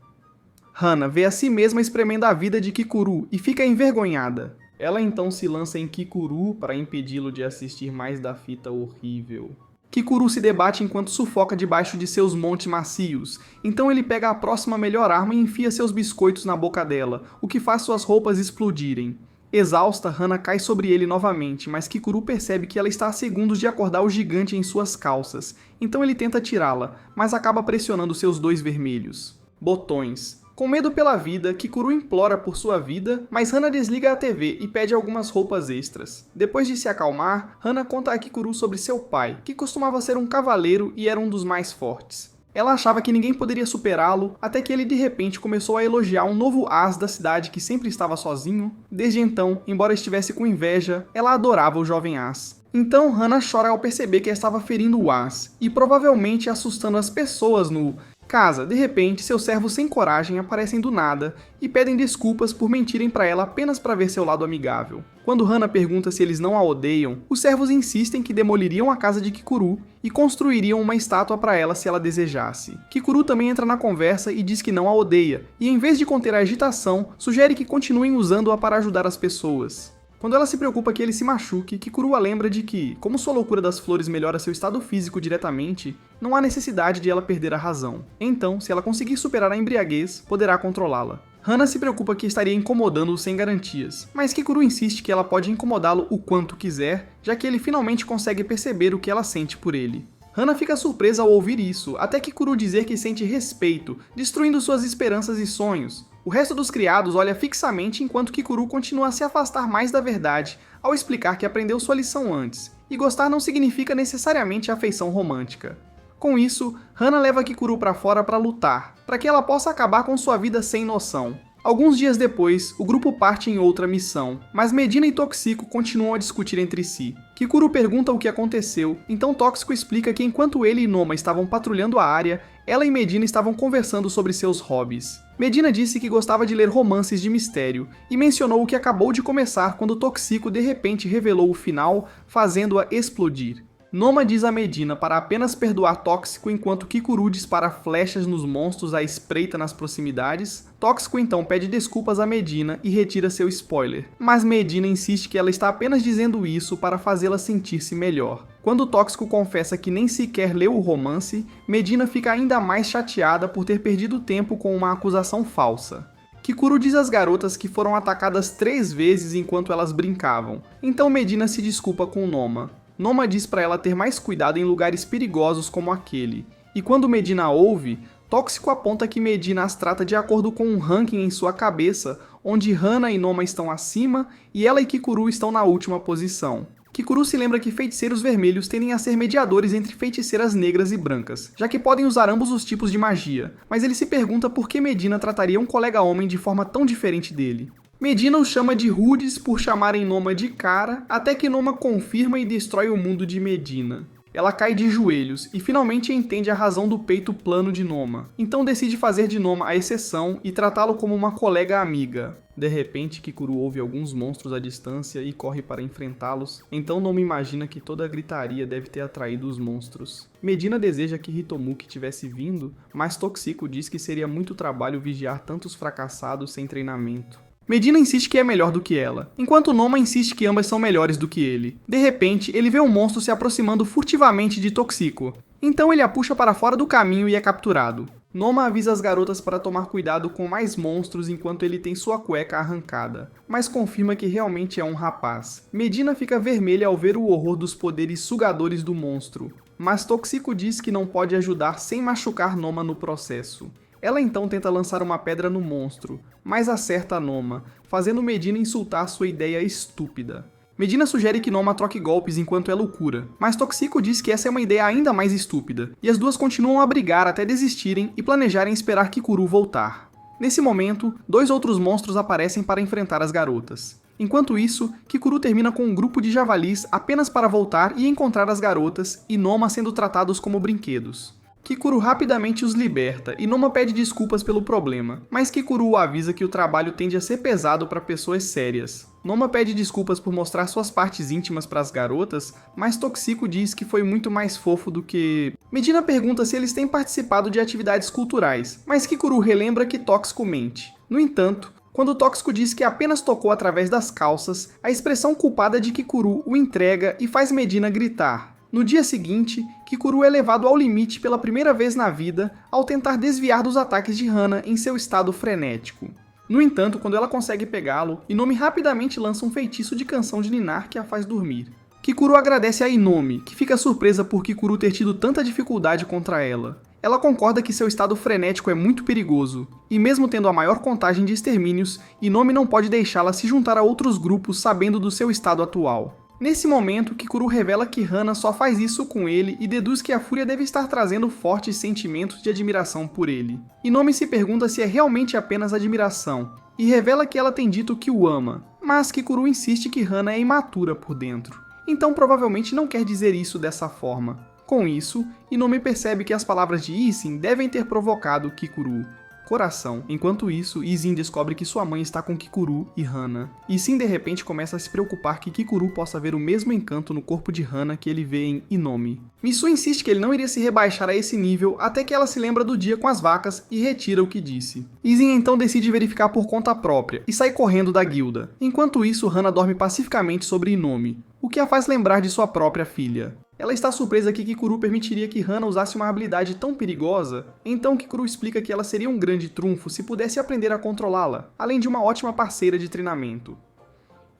S1: Hana vê a si mesma espremendo a vida de Kikuru e fica envergonhada. Ela então se lança em Kikuru para impedi-lo de assistir mais da fita horrível. Kikuru se debate enquanto sufoca debaixo de seus montes macios, então ele pega a próxima melhor arma e enfia seus biscoitos na boca dela, o que faz suas roupas explodirem. Exausta, Hana cai sobre ele novamente, mas Kikuru percebe que ela está a segundos de acordar o gigante em suas calças, então ele tenta tirá-la, mas acaba pressionando seus dois vermelhos. Botões. Com medo pela vida, Kikuru implora por sua vida, mas Hana desliga a TV e pede algumas roupas extras. Depois de se acalmar, Hana conta a Kikuru sobre seu pai, que costumava ser um cavaleiro e era um dos mais fortes. Ela achava que ninguém poderia superá-lo, até que ele de repente começou a elogiar um novo as da cidade que sempre estava sozinho. Desde então, embora estivesse com inveja, ela adorava o jovem as. Então Hana chora ao perceber que estava ferindo o as, e provavelmente assustando as pessoas no casa. De repente, seus servos sem coragem aparecem do nada e pedem desculpas por mentirem para ela apenas para ver seu lado amigável. Quando Hana pergunta se eles não a odeiam, os servos insistem que demoliriam a casa de Kikuru e construiriam uma estátua para ela se ela desejasse. Kikuru também entra na conversa e diz que não a odeia, e em vez de conter a agitação, sugere que continuem usando-a para ajudar as pessoas. Quando ela se preocupa que ele se machuque, Kikuru a lembra de que, como sua loucura das flores melhora seu estado físico diretamente, não há necessidade de ela perder a razão. Então, se ela conseguir superar a embriaguez, poderá controlá-la. Hana se preocupa que estaria incomodando-o sem garantias, mas Kikuru insiste que ela pode incomodá-lo o quanto quiser, já que ele finalmente consegue perceber o que ela sente por ele. Hana fica surpresa ao ouvir isso, até Kikuru dizer que sente respeito, destruindo suas esperanças e sonhos. O resto dos criados olha fixamente enquanto Kikuru continua a se afastar mais da verdade, ao explicar que aprendeu sua lição antes, e gostar não significa necessariamente afeição romântica. Com isso, Hana leva Kikuru para fora para lutar, para que ela possa acabar com sua vida sem noção. Alguns dias depois, o grupo parte em outra missão, mas Medina e Toxico continuam a discutir entre si. Kikuru pergunta o que aconteceu, então Tóxico explica que enquanto ele e Noma estavam patrulhando a área, ela e Medina estavam conversando sobre seus hobbies. Medina disse que gostava de ler romances de mistério, e mencionou o que acabou de começar quando Toxico de repente revelou o final, fazendo-a explodir. Noma diz a Medina para apenas perdoar Tóxico enquanto Kikuru dispara flechas nos monstros à espreita nas proximidades. Tóxico então pede desculpas a Medina e retira seu spoiler, mas Medina insiste que ela está apenas dizendo isso para fazê-la sentir-se melhor. Quando Tóxico confessa que nem sequer leu o romance, Medina fica ainda mais chateada por ter perdido tempo com uma acusação falsa. Kikuru diz às garotas que foram atacadas 3 vezes enquanto elas brincavam, então Medina se desculpa com Noma. Noma diz para ela ter mais cuidado em lugares perigosos como aquele, e quando Medina ouve, Tóxico aponta que Medina as trata de acordo com um ranking em sua cabeça, onde Hana e Noma estão acima e ela e Kikuru estão na última posição. Kikuru se lembra que feiticeiros vermelhos tendem a ser mediadores entre feiticeiras negras e brancas, já que podem usar ambos os tipos de magia, mas ele se pergunta por que Medina trataria um colega homem de forma tão diferente dele. Medina os chama de rudes por chamarem Noma de cara, até que Noma confirma e destrói o mundo de Medina. Ela cai de joelhos e finalmente entende a razão do peito plano de Noma, então decide fazer de Noma a exceção e tratá-lo como uma colega amiga. De repente, Kikuru ouve alguns monstros à distância e corre para enfrentá-los, então Noma imagina que toda a gritaria deve ter atraído os monstros. Medina deseja que Hitomuki tivesse vindo, mas Toxico diz que seria muito trabalho vigiar tantos fracassados sem treinamento. Medina insiste que é melhor do que ela, enquanto Noma insiste que ambas são melhores do que ele. De repente, ele vê um monstro se aproximando furtivamente de Toxico, então ele a puxa para fora do caminho e é capturado. Noma avisa as garotas para tomar cuidado com mais monstros enquanto ele tem sua cueca arrancada, mas confirma que realmente é um rapaz. Medina fica vermelha ao ver o horror dos poderes sugadores do monstro, mas Toxico diz que não pode ajudar sem machucar Noma no processo. Ela então tenta lançar uma pedra no monstro, mas acerta a Noma, fazendo Medina insultar sua ideia estúpida. Medina sugere que Noma troque golpes enquanto ela o cura, mas Toxico diz que essa é uma ideia ainda mais estúpida, e as duas continuam a brigar até desistirem e planejarem esperar Kikuru voltar. Nesse momento, 2 outros monstros aparecem para enfrentar as garotas. Enquanto isso, Kikuru termina com um grupo de javalis apenas para voltar e encontrar as garotas e Noma sendo tratados como brinquedos. Kikuru rapidamente os liberta e Noma pede desculpas pelo problema, mas Kikuru o avisa que o trabalho tende a ser pesado para pessoas sérias. Noma pede desculpas por mostrar suas partes íntimas para as garotas, mas Toxico diz que foi muito mais fofo do que... Medina pergunta se eles têm participado de atividades culturais, mas Kikuru relembra que Tóxico mente. No entanto, quando Tóxico diz que apenas tocou através das calças, a expressão culpada de Kikuru o entrega e faz Medina gritar. No dia seguinte, Kikuru é levado ao limite pela primeira vez na vida ao tentar desviar dos ataques de Hana em seu estado frenético. No entanto, quando ela consegue pegá-lo, Inomi rapidamente lança um feitiço de canção de ninar que a faz dormir. Kikuru agradece a Inomi, que fica surpresa por Kikuru ter tido tanta dificuldade contra ela. Ela concorda que seu estado frenético é muito perigoso, e mesmo tendo a maior contagem de extermínios, Inomi não pode deixá-la se juntar a outros grupos sabendo do seu estado atual. Nesse momento, Kikuru revela que Hana só faz isso com ele e deduz que a fúria deve estar trazendo fortes sentimentos de admiração por ele. Inomi se pergunta se é realmente apenas admiração, e revela que ela tem dito que o ama, mas Kikuru insiste que Hana é imatura por dentro, então provavelmente não quer dizer isso dessa forma. Com isso, Inomi percebe que as palavras de Isin devem ter provocado Kikuru. Coração. Enquanto isso, Isin descobre que sua mãe está com Kikuru e Hana. Isin de repente começa a se preocupar que Kikuru possa ver o mesmo encanto no corpo de Hana que ele vê em Inomi. Misu insiste que ele não iria se rebaixar a esse nível até que ela se lembra do dia com as vacas e retira o que disse. Isin então decide verificar por conta própria e sai correndo da guilda. Enquanto isso, Hana dorme pacificamente sobre Inomi, o que a faz lembrar de sua própria filha. Ela está surpresa que Kikuru permitiria que Hana usasse uma habilidade tão perigosa, então Kikuru explica que ela seria um grande trunfo se pudesse aprender a controlá-la, além de uma ótima parceira de treinamento.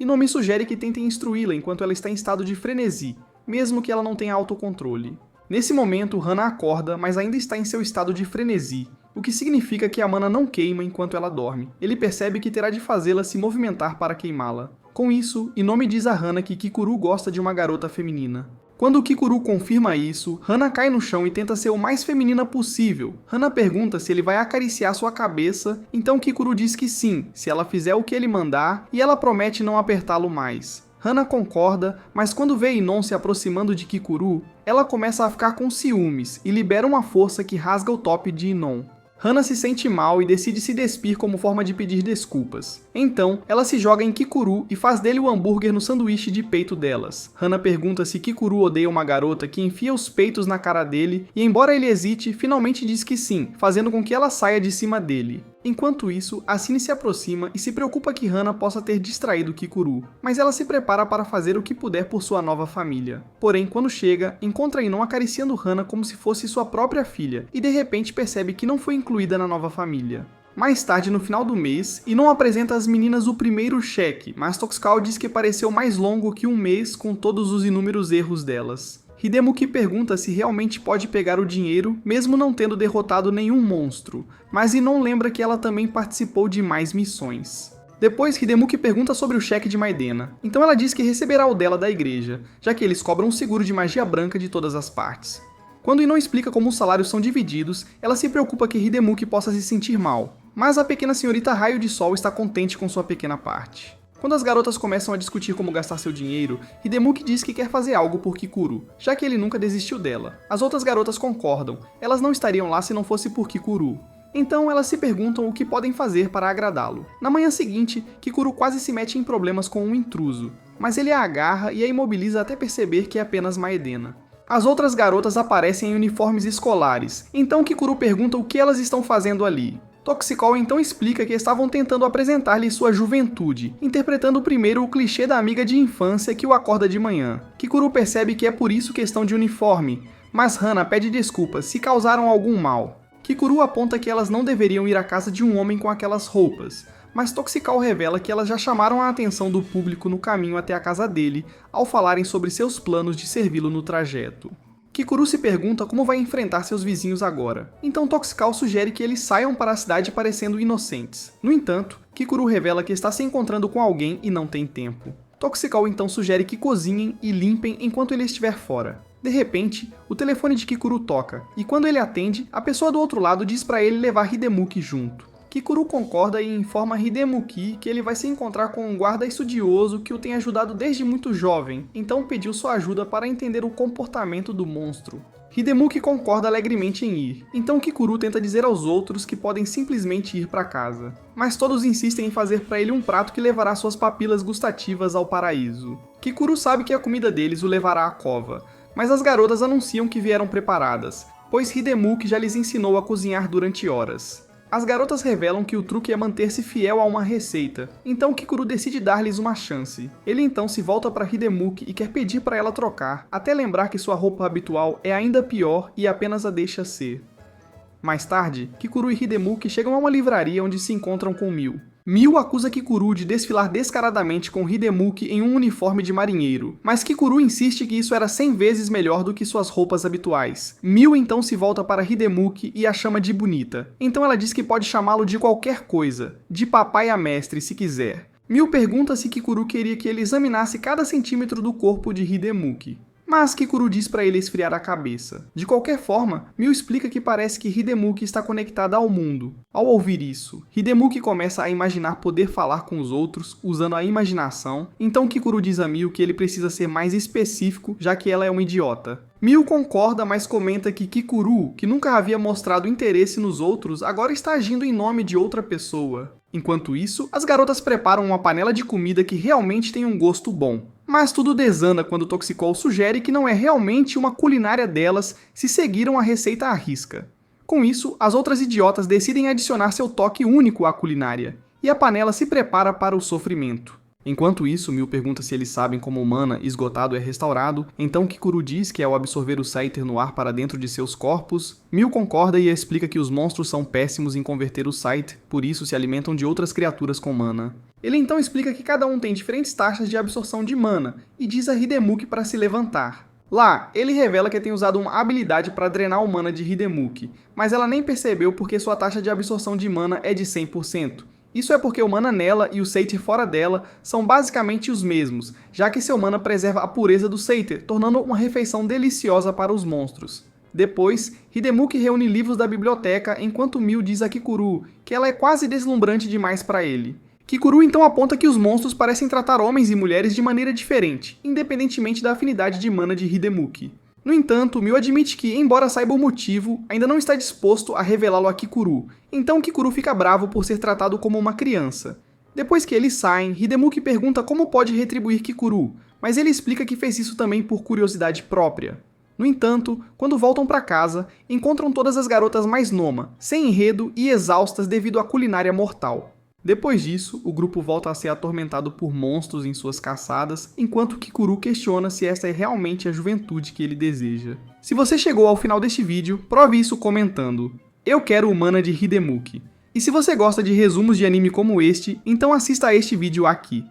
S1: Inomi sugere que tentem instruí-la enquanto ela está em estado de frenesi, mesmo que ela não tenha autocontrole. Nesse momento, Hana acorda, mas ainda está em seu estado de frenesi, o que significa que a mana não queima enquanto ela dorme. Ele percebe que terá de fazê-la se movimentar para queimá-la. Com isso, Inomi diz a Hana que Kikuru gosta de uma garota feminina. Quando Kikuru confirma isso, Hana cai no chão e tenta ser o mais feminina possível. Hana pergunta se ele vai acariciar sua cabeça, então Kikuru diz que sim, se ela fizer o que ele mandar, e ela promete não apertá-lo mais. Hana concorda, mas quando vê Inon se aproximando de Kikuru, ela começa a ficar com ciúmes e libera uma força que rasga o top de Inon. Hana se sente mal e decide se despir como forma de pedir desculpas. Então, ela se joga em Kikuru e faz dele o hambúrguer no sanduíche de peito delas. Hana pergunta se Kikuru odeia uma garota que enfia os peitos na cara dele e, embora ele hesite, finalmente diz que sim, fazendo com que ela saia de cima dele. Enquanto isso, Asine se aproxima e se preocupa que Hana possa ter distraído Kikuru, mas ela se prepara para fazer o que puder por sua nova família. Porém, quando chega, encontra Inon acariciando Hana como se fosse sua própria filha, e de repente percebe que não foi incluída na nova família. Mais tarde, no final do mês, Inon apresenta às meninas o primeiro cheque, mas Toxcal diz que pareceu mais longo que um mês com todos os inúmeros erros delas. Hidemuki pergunta se realmente pode pegar o dinheiro, mesmo não tendo derrotado nenhum monstro, mas Inon lembra que ela também participou de mais missões. Depois, Hidemuki pergunta sobre o cheque de Maidena, então ela diz que receberá o dela da igreja, já que eles cobram um seguro de magia branca de todas as partes. Quando Inon explica como os salários são divididos, ela se preocupa que Hidemuki possa se sentir mal, mas a pequena senhorita Raio de Sol está contente com sua pequena parte. Quando as garotas começam a discutir como gastar seu dinheiro, Hidemuki diz que quer fazer algo por Kikuru, já que ele nunca desistiu dela. As outras garotas concordam, elas não estariam lá se não fosse por Kikuru. Então elas se perguntam o que podem fazer para agradá-lo. Na manhã seguinte, Kikuru quase se mete em problemas com um intruso, mas ele a agarra e a imobiliza até perceber que é apenas Maedena. As outras garotas aparecem em uniformes escolares, então Kikuru pergunta o que elas estão fazendo ali. Toxicol então explica que estavam tentando apresentar-lhe sua juventude, interpretando primeiro o clichê da amiga de infância que o acorda de manhã. Kikuru percebe que é por isso questão de uniforme, mas Hana pede desculpas se causaram algum mal. Kikuru aponta que elas não deveriam ir à casa de um homem com aquelas roupas, mas Toxicol revela que elas já chamaram a atenção do público no caminho até a casa dele, ao falarem sobre seus planos de servi-lo no trajeto. Kikuru se pergunta como vai enfrentar seus vizinhos agora, então Toxicol sugere que eles saiam para a cidade parecendo inocentes. No entanto, Kikuru revela que está se encontrando com alguém e não tem tempo. Toxicol então sugere que cozinhem e limpem enquanto ele estiver fora. De repente, o telefone de Kikuru toca, e quando ele atende, a pessoa do outro lado diz para ele levar Hidemuki junto. Kikuru concorda e informa Hidemuki que ele vai se encontrar com um guarda estudioso que o tem ajudado desde muito jovem, então pediu sua ajuda para entender o comportamento do monstro. Hidemuki concorda alegremente em ir, então Kikuru tenta dizer aos outros que podem simplesmente ir para casa. Mas todos insistem em fazer para ele um prato que levará suas papilas gustativas ao paraíso. Kikuru sabe que a comida deles o levará à cova, mas as garotas anunciam que vieram preparadas, pois Hidemuki já lhes ensinou a cozinhar durante horas. As garotas revelam que o truque é manter-se fiel a uma receita, então Kikuru decide dar-lhes uma chance. Ele então se volta para Hidemuki e quer pedir para ela trocar, até lembrar que sua roupa habitual é ainda pior e apenas a deixa ser. Mais tarde, Kikuru e Hidemuki chegam a uma livraria onde se encontram com Miu. Miu acusa Kikuru de desfilar descaradamente com Hidemuki em um uniforme de marinheiro, mas Kikuru insiste que isso era 100 vezes melhor do que suas roupas habituais. Miu então se volta para Hidemuki e a chama de bonita, então ela diz que pode chamá-lo de qualquer coisa, de papai a mestre se quiser. Miu pergunta se Kikuru queria que ele examinasse cada centímetro do corpo de Hidemuki. Mas Kikuru diz para ele esfriar a cabeça. De qualquer forma, Miu explica que parece que Hidemuki está conectada ao mundo. Ao ouvir isso, Hidemuki começa a imaginar poder falar com os outros usando a imaginação, então Kikuru diz a Miu que ele precisa ser mais específico, já que ela é uma idiota. Miu concorda, mas comenta que Kikuru, que nunca havia mostrado interesse nos outros, agora está agindo em nome de outra pessoa. Enquanto isso, as garotas preparam uma panela de comida que realmente tem um gosto bom. Mas tudo desanda quando Toxicol sugere que não é realmente uma culinária delas se seguiram a receita à risca. Com isso, as outras idiotas decidem adicionar seu toque único à culinária, e a panela se prepara para o sofrimento. Enquanto isso, Miu pergunta se eles sabem como o mana esgotado é restaurado, então Kikuru diz que é ao absorver o Scyther no ar para dentro de seus corpos. Miu concorda e explica que os monstros são péssimos em converter o Scyther, por isso se alimentam de outras criaturas com mana. Ele então explica que cada um tem diferentes taxas de absorção de mana, e diz a Hidemuki para se levantar. Lá, ele revela que tem usado uma habilidade para drenar o mana de Hidemuki, mas ela nem percebeu porque sua taxa de absorção de mana é de 100%. Isso é porque o mana nela e o Satyr fora dela são basicamente os mesmos, já que seu mana preserva a pureza do Satyr, tornando uma refeição deliciosa para os monstros. Depois, Hidemuki reúne livros da biblioteca enquanto Mil diz a Kikuru que ela é quase deslumbrante demais para ele. Kikuru então aponta que os monstros parecem tratar homens e mulheres de maneira diferente, independentemente da afinidade de mana de Hidemuki. No entanto, Mil admite que, embora saiba o motivo, ainda não está disposto a revelá-lo a Kikuru, então Kikuru fica bravo por ser tratado como uma criança. Depois que eles saem, Hidemuki pergunta como pode retribuir Kikuru, mas ele explica que fez isso também por curiosidade própria. No entanto, quando voltam para casa, encontram todas as garotas mais Noma, sem enredo e exaustas devido à culinária mortal. Depois disso, o grupo volta a ser atormentado por monstros em suas caçadas, enquanto Kikuru questiona se essa é realmente a juventude que ele deseja. Se você chegou ao final deste vídeo, prove isso comentando: "Eu quero o mana de Hidemuki". E se você gosta de resumos de anime como este, então assista a este vídeo aqui.